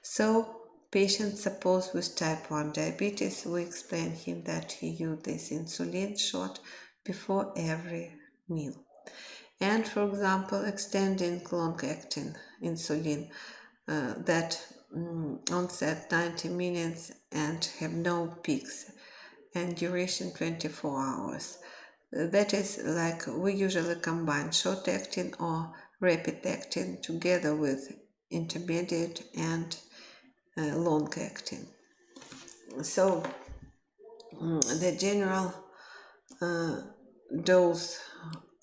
So patient suppose with type 1 diabetes, we explain him that he use this insulin shot before every meal. And for example, extending long-acting insulin that onset 90 minutes and have no peaks and duration 24 hours. That is like we usually combine short-acting or rapid-acting together with intermediate and long-acting. So the general dose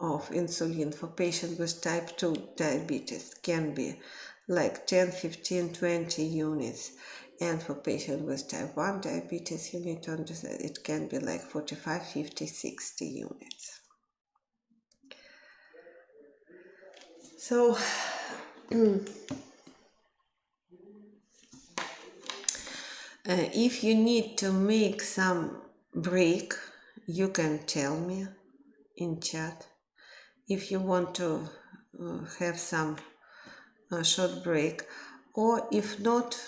of insulin for patients with type 2 diabetes can be like 10, 15, 20 units. And for patients with type 1 diabetes, you need to understand it can be like 45, 50, 60 units. So, if you need to make some break, you can tell me in chat. If you want to have some short break, or if not,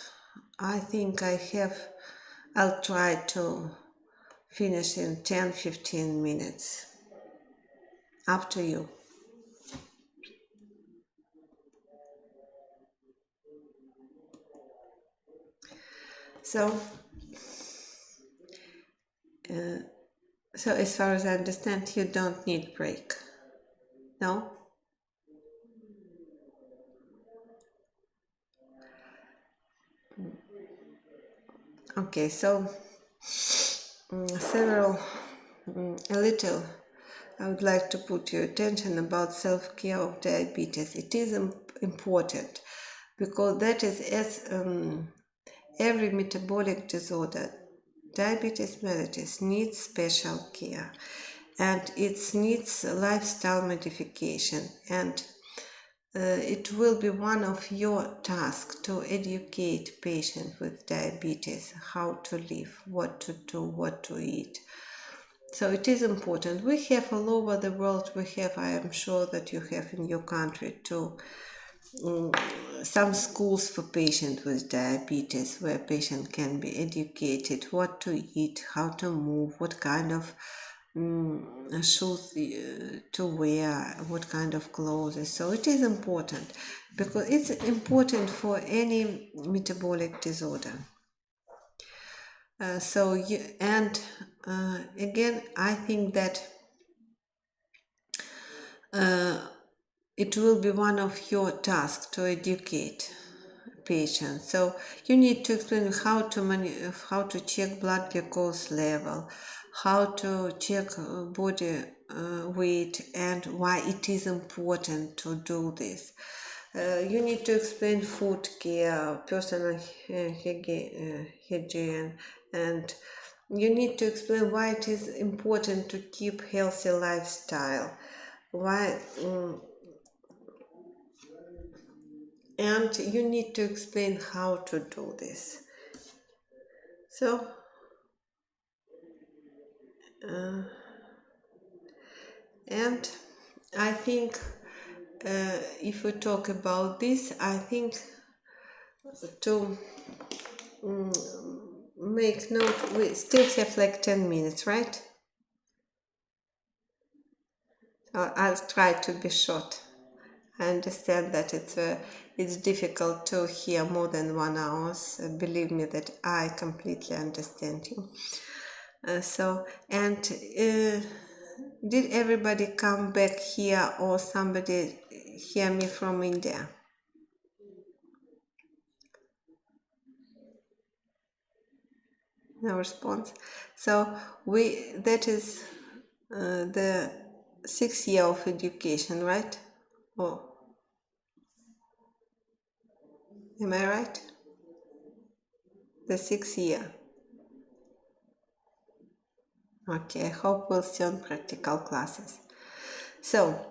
I think I'll try to finish in 10-15 minutes. Up to you. So as far as I understand, you don't need break. No? Okay, so I would like to put your attention about self-care of diabetes. It is important because that is as every metabolic disorder, diabetes mellitus needs special care and it needs lifestyle modification, and it will be one of your tasks to educate patients with diabetes how to live, what to do, what to eat. So it is important. We have all over the world, I am sure that you have in your country too, some schools for patients with diabetes where patient can be educated what to eat, how to move, what kind of shoes to wear, what kind of clothes. So it is important because it's important for any metabolic disorder. Again, I think that it will be one of your tasks to educate patients. So you need to explain how to check blood glucose level, how to check body weight, and why it is important to do this. You need to explain food care, personal hygiene, and you need to explain why it is important to keep healthy lifestyle. Why and you need to explain how to do this. So and I think if we talk about this, I think to make note, we still have like 10 minutes, right? I'll try to be short. I understand that it's difficult to hear more than 1 hour. Believe me that I completely understand you. Did everybody come back here or somebody hear me from India? No response. So that is the 6th year of education, right? Oh, am I right? The 6th year. Okay, I hope we'll see on practical classes. So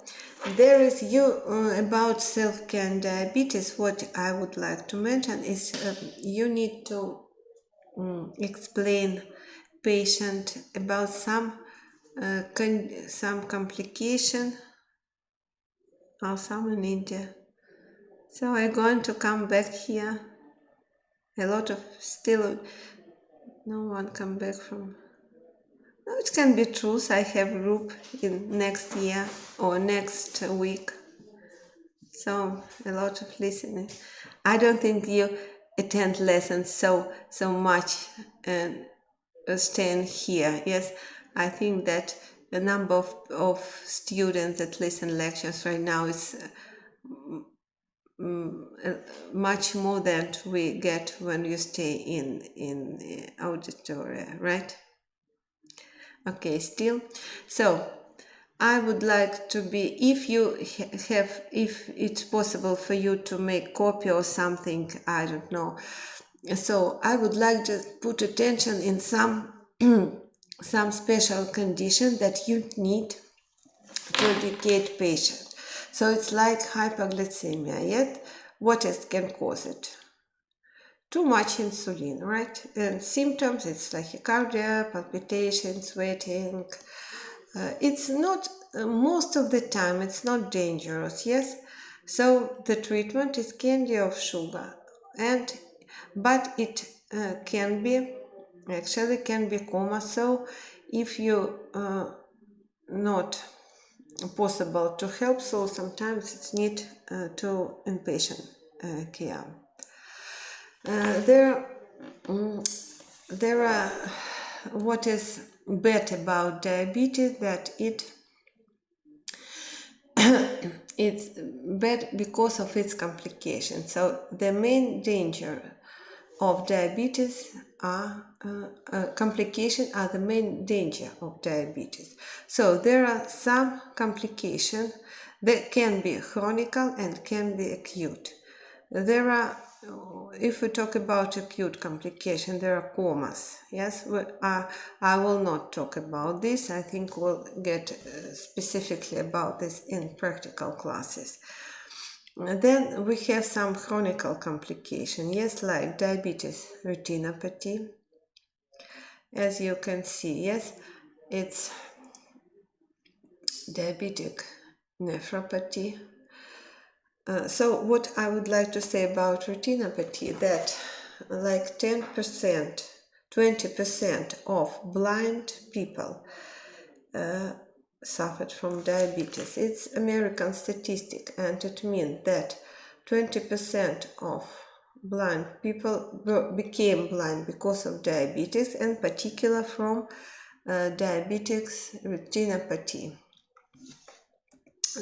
there is about self-care and diabetes. What I would like to mention is you need to explain patient about some complication or some in India. So I'm going to come back here. A lot of still no one come back from. No, it can be true. I have group in next year or next week. So a lot of listening. I don't think you attend lessons so much and staying here. Yes, I think that the number of students that listen lectures right now is much more than we get when you stay in the auditorium, right? Okay, still. So I would like to be, if you have, if it's possible for you to make copy or something, I don't know. So I would like to put attention in some some special condition that you need to educate patient. So it's like hyperglycemia, yet what else can cause it? Too much insulin, right? And symptoms, it's tachycardia, palpitations, sweating. It's not, most of the time, it's not dangerous, yes? So the treatment is candy of sugar, but it can be coma. So if you not possible to help, so sometimes it's need to inpatient care. There are what is bad about diabetes, that it's bad because of its complications. So the main danger of diabetes are complications are the main danger of diabetes. So there are some complications that can be chronic and can be acute. There are, if we talk about acute complication, there are comas. Yes, I will not talk about this. I think we'll get specifically about this in practical classes. Then we have some chronic complication, yes, like diabetes retinopathy. As you can see, yes, it's diabetic nephropathy. So what I would like to say about retinopathy, that like 10%, 20% of blind people suffered from diabetes. It's American statistic, and it means that 20% of blind people became blind because of diabetes, and particular from diabetic retinopathy.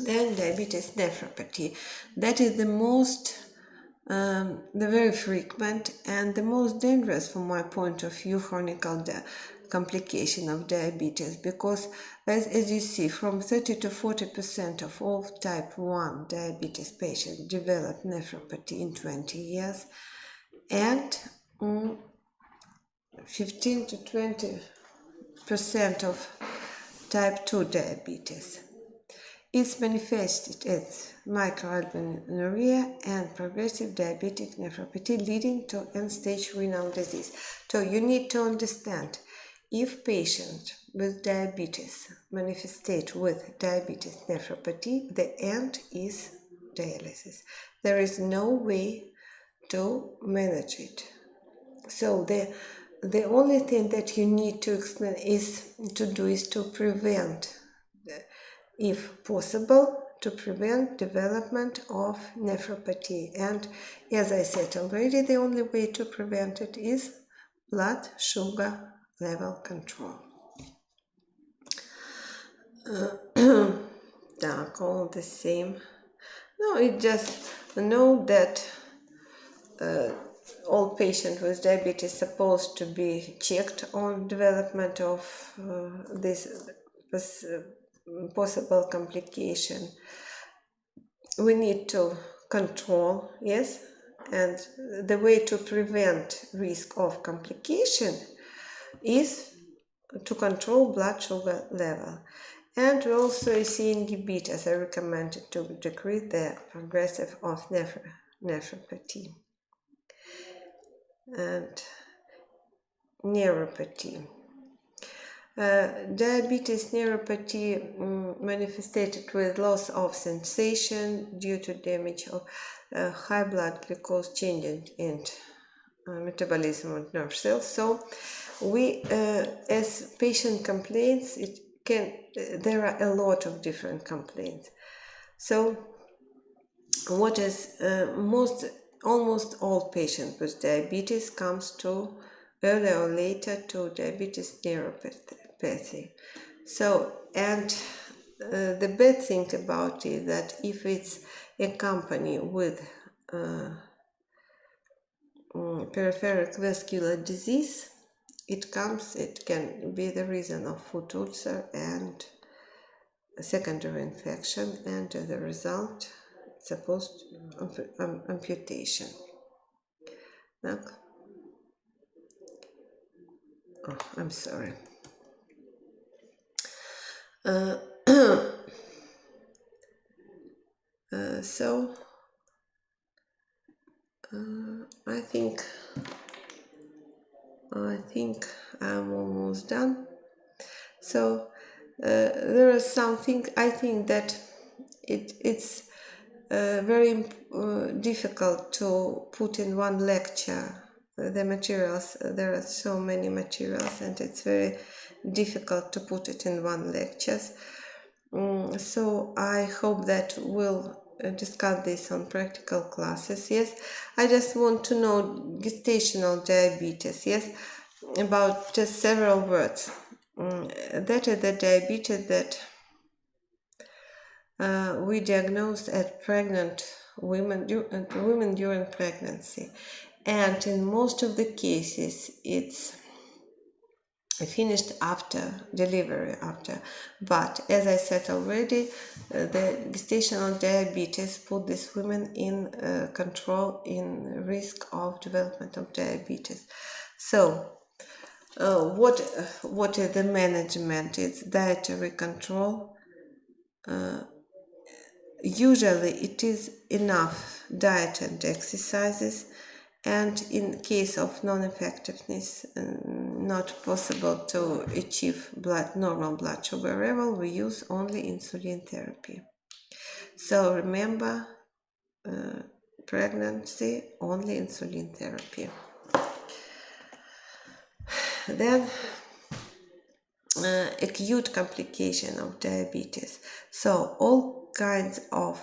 Then diabetes nephropathy. That is the very frequent and the most dangerous from my point of view chronic complication of diabetes, because as you see, from 30 to 40% of all type 1 diabetes patients develop nephropathy in 20 years, and 15 to 20% of type 2 diabetes. It's manifested as microalbuminuria and progressive diabetic nephropathy, leading to end-stage renal disease. So you need to understand, if patient with diabetes manifestate with diabetes nephropathy, the end is dialysis. There is no way to manage it. So the only thing that you need to explain is to prevent, if possible, to prevent development of nephropathy. And as I said already, the only way to prevent it is blood sugar level control. All the same. No, it just know that all patients with diabetes supposed to be checked on development of this possible complication. We need to control, yes, and the way to prevent risk of complication is to control blood sugar level. And we also see inhibitors are recommended to decrease the progressive of nephropathy and neuropathy. Diabetes neuropathy manifested with loss of sensation due to damage of high blood glucose changes in metabolism of nerve cells. So we, as patient complaints, there are a lot of different complaints. So what is almost all patients with diabetes comes to earlier or later to diabetes neuropathy. So, and the bad thing about it that if it's accompanied with peripheral vascular disease, it can be the reason of foot ulcer and a secondary infection, and as a result, supposed amputation. Oh, I'm sorry. So I think I'm almost done. So there is something I think that it's very difficult to put in one lecture the materials. There are so many materials, and it's very difficult to put it in one lecture. So I hope that we'll discuss this on practical classes. Yes, I just want to know gestational diabetes. Yes, about just several words. That is the diabetes that we diagnosed at pregnant women during pregnancy, and in most of the cases it's finished after delivery, but as I said already, the gestational diabetes put these women in in risk of development of diabetes. So what is the management? It's dietary control. Usually it is enough diet and exercises, and in case of non-effectiveness, not possible to achieve normal blood sugar level, we use only insulin therapy. So remember, pregnancy, only insulin therapy. Then acute complication of diabetes. So all kinds of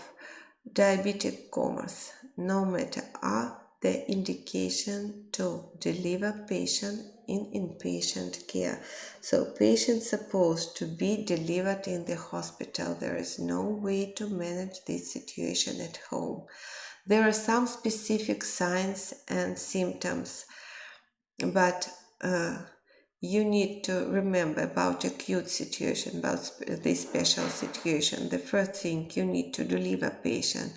diabetic comas, no matter are the indication to deliver patient in inpatient care. So patients supposed to be delivered in the hospital. There is no way to manage this situation at home. There are some specific signs and symptoms, but you need to remember about acute situation, about this special situation. The first thing, you need to deliver patient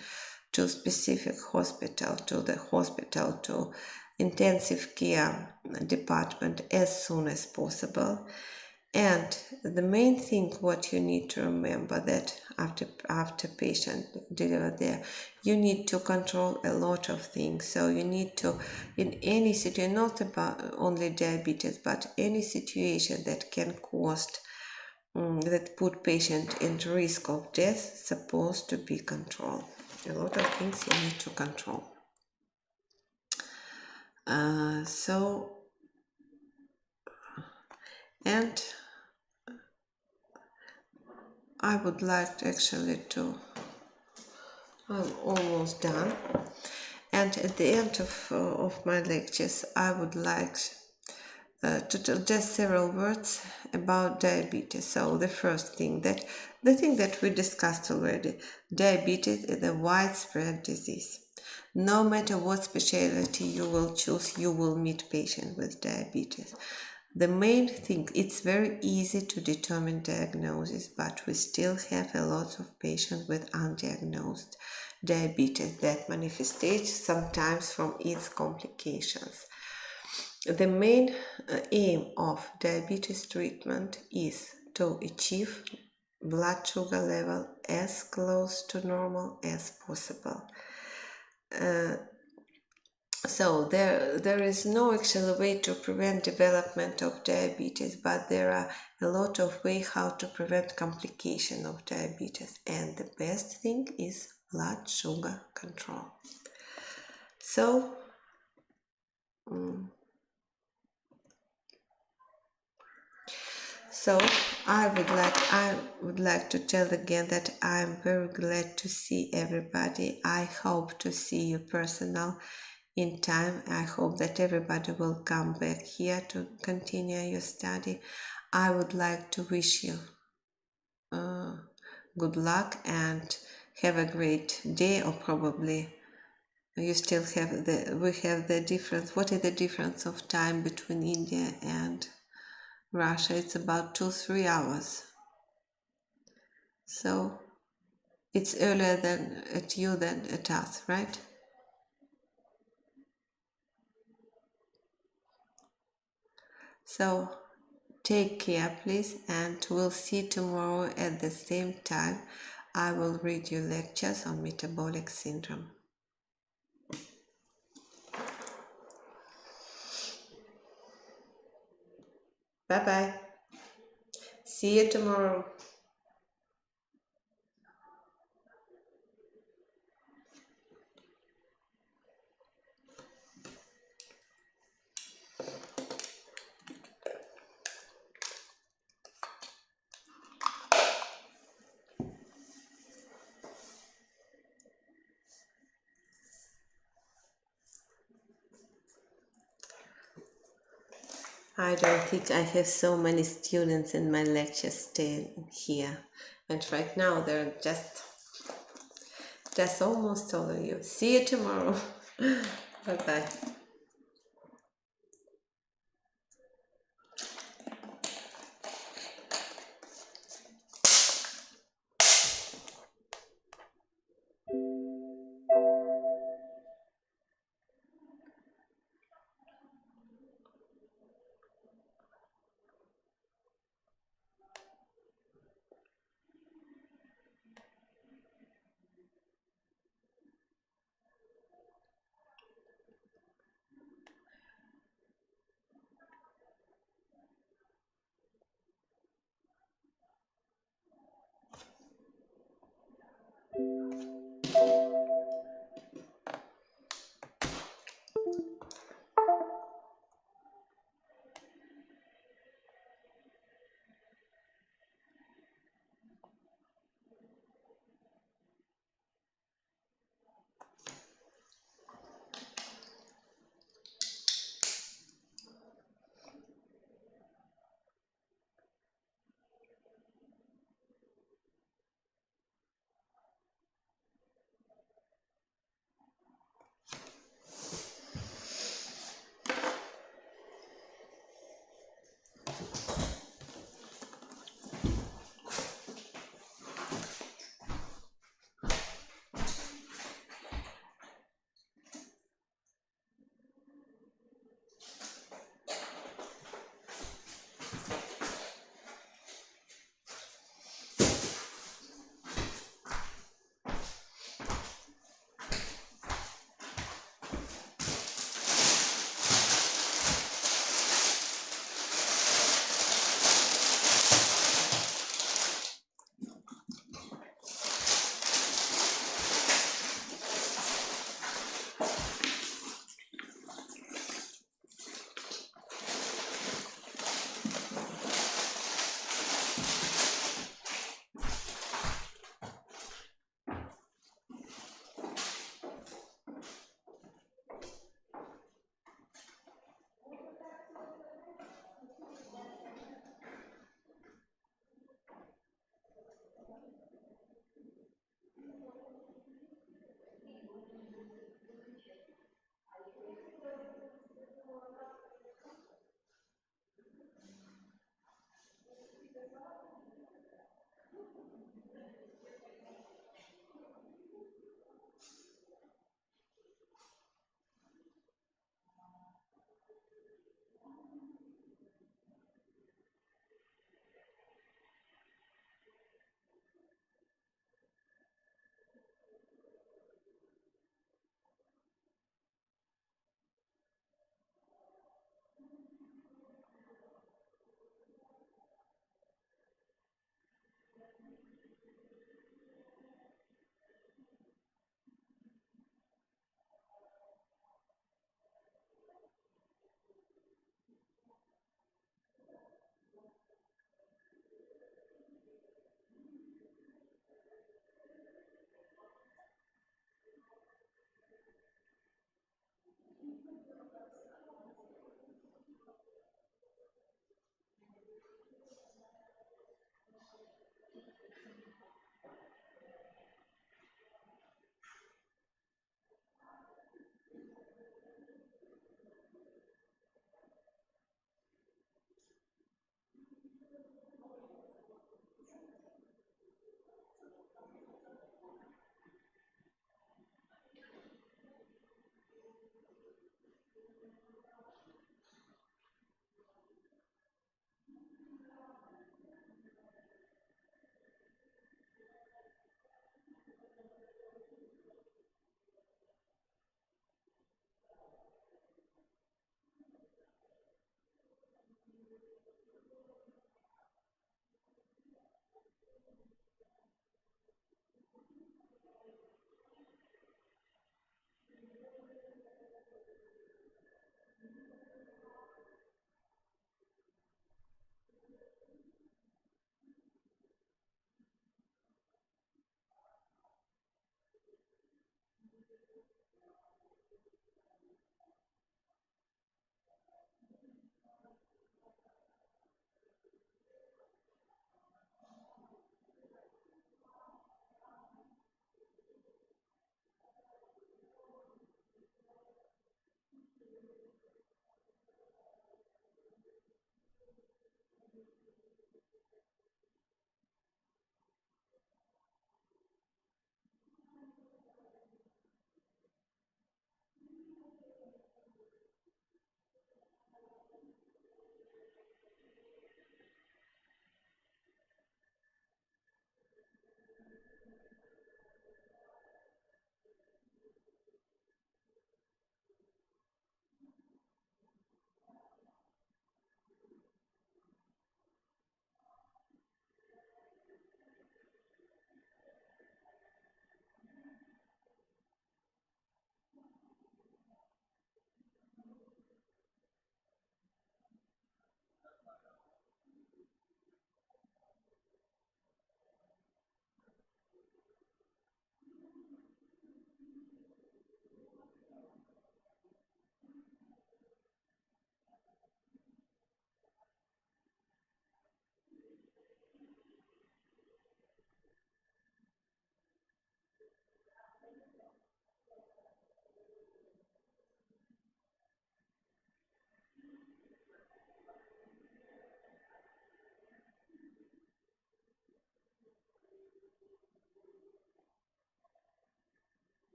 to specific hospital, to intensive care department as soon as possible. And the main thing what you need to remember that after patient delivered there, you need to control a lot of things. So you need to, in any situation, not about only diabetes, but any situation that can cause that put patient in risk of death, supposed to be controlled. A lot of things you need to control. And I would like to I'm almost done. And at the end of my lectures, I would like to tell just several words about diabetes. So the first thing, the thing that we discussed already, diabetes is a widespread disease. No matter what specialty you will choose, you will meet patients with diabetes. The main thing, it's very easy to determine diagnosis, but we still have a lot of patients with undiagnosed diabetes that manifestates sometimes from its complications. The main aim of diabetes treatment is to achieve blood sugar level as close to normal as possible. So there is no actual way to prevent development of diabetes, but there are a lot of ways how to prevent complication of diabetes, and the best thing is blood sugar control. So I would like to tell again that I'm very glad to see everybody. I hope to see you personal in time. I hope that everybody will come back here to continue your study. I would like to wish you good luck and have a great day, or probably you still have we have the difference. What is the difference of time between India and Russia? It's about 2-3 hours. So it's earlier than at you than at us, right? So take care, please, and we'll see tomorrow at the same time. I will read you lectures on metabolic syndrome. Bye-bye. See you tomorrow. I don't think I have so many students in my lectures staying here. And right now they're just almost all of you. See you tomorrow. Bye-bye.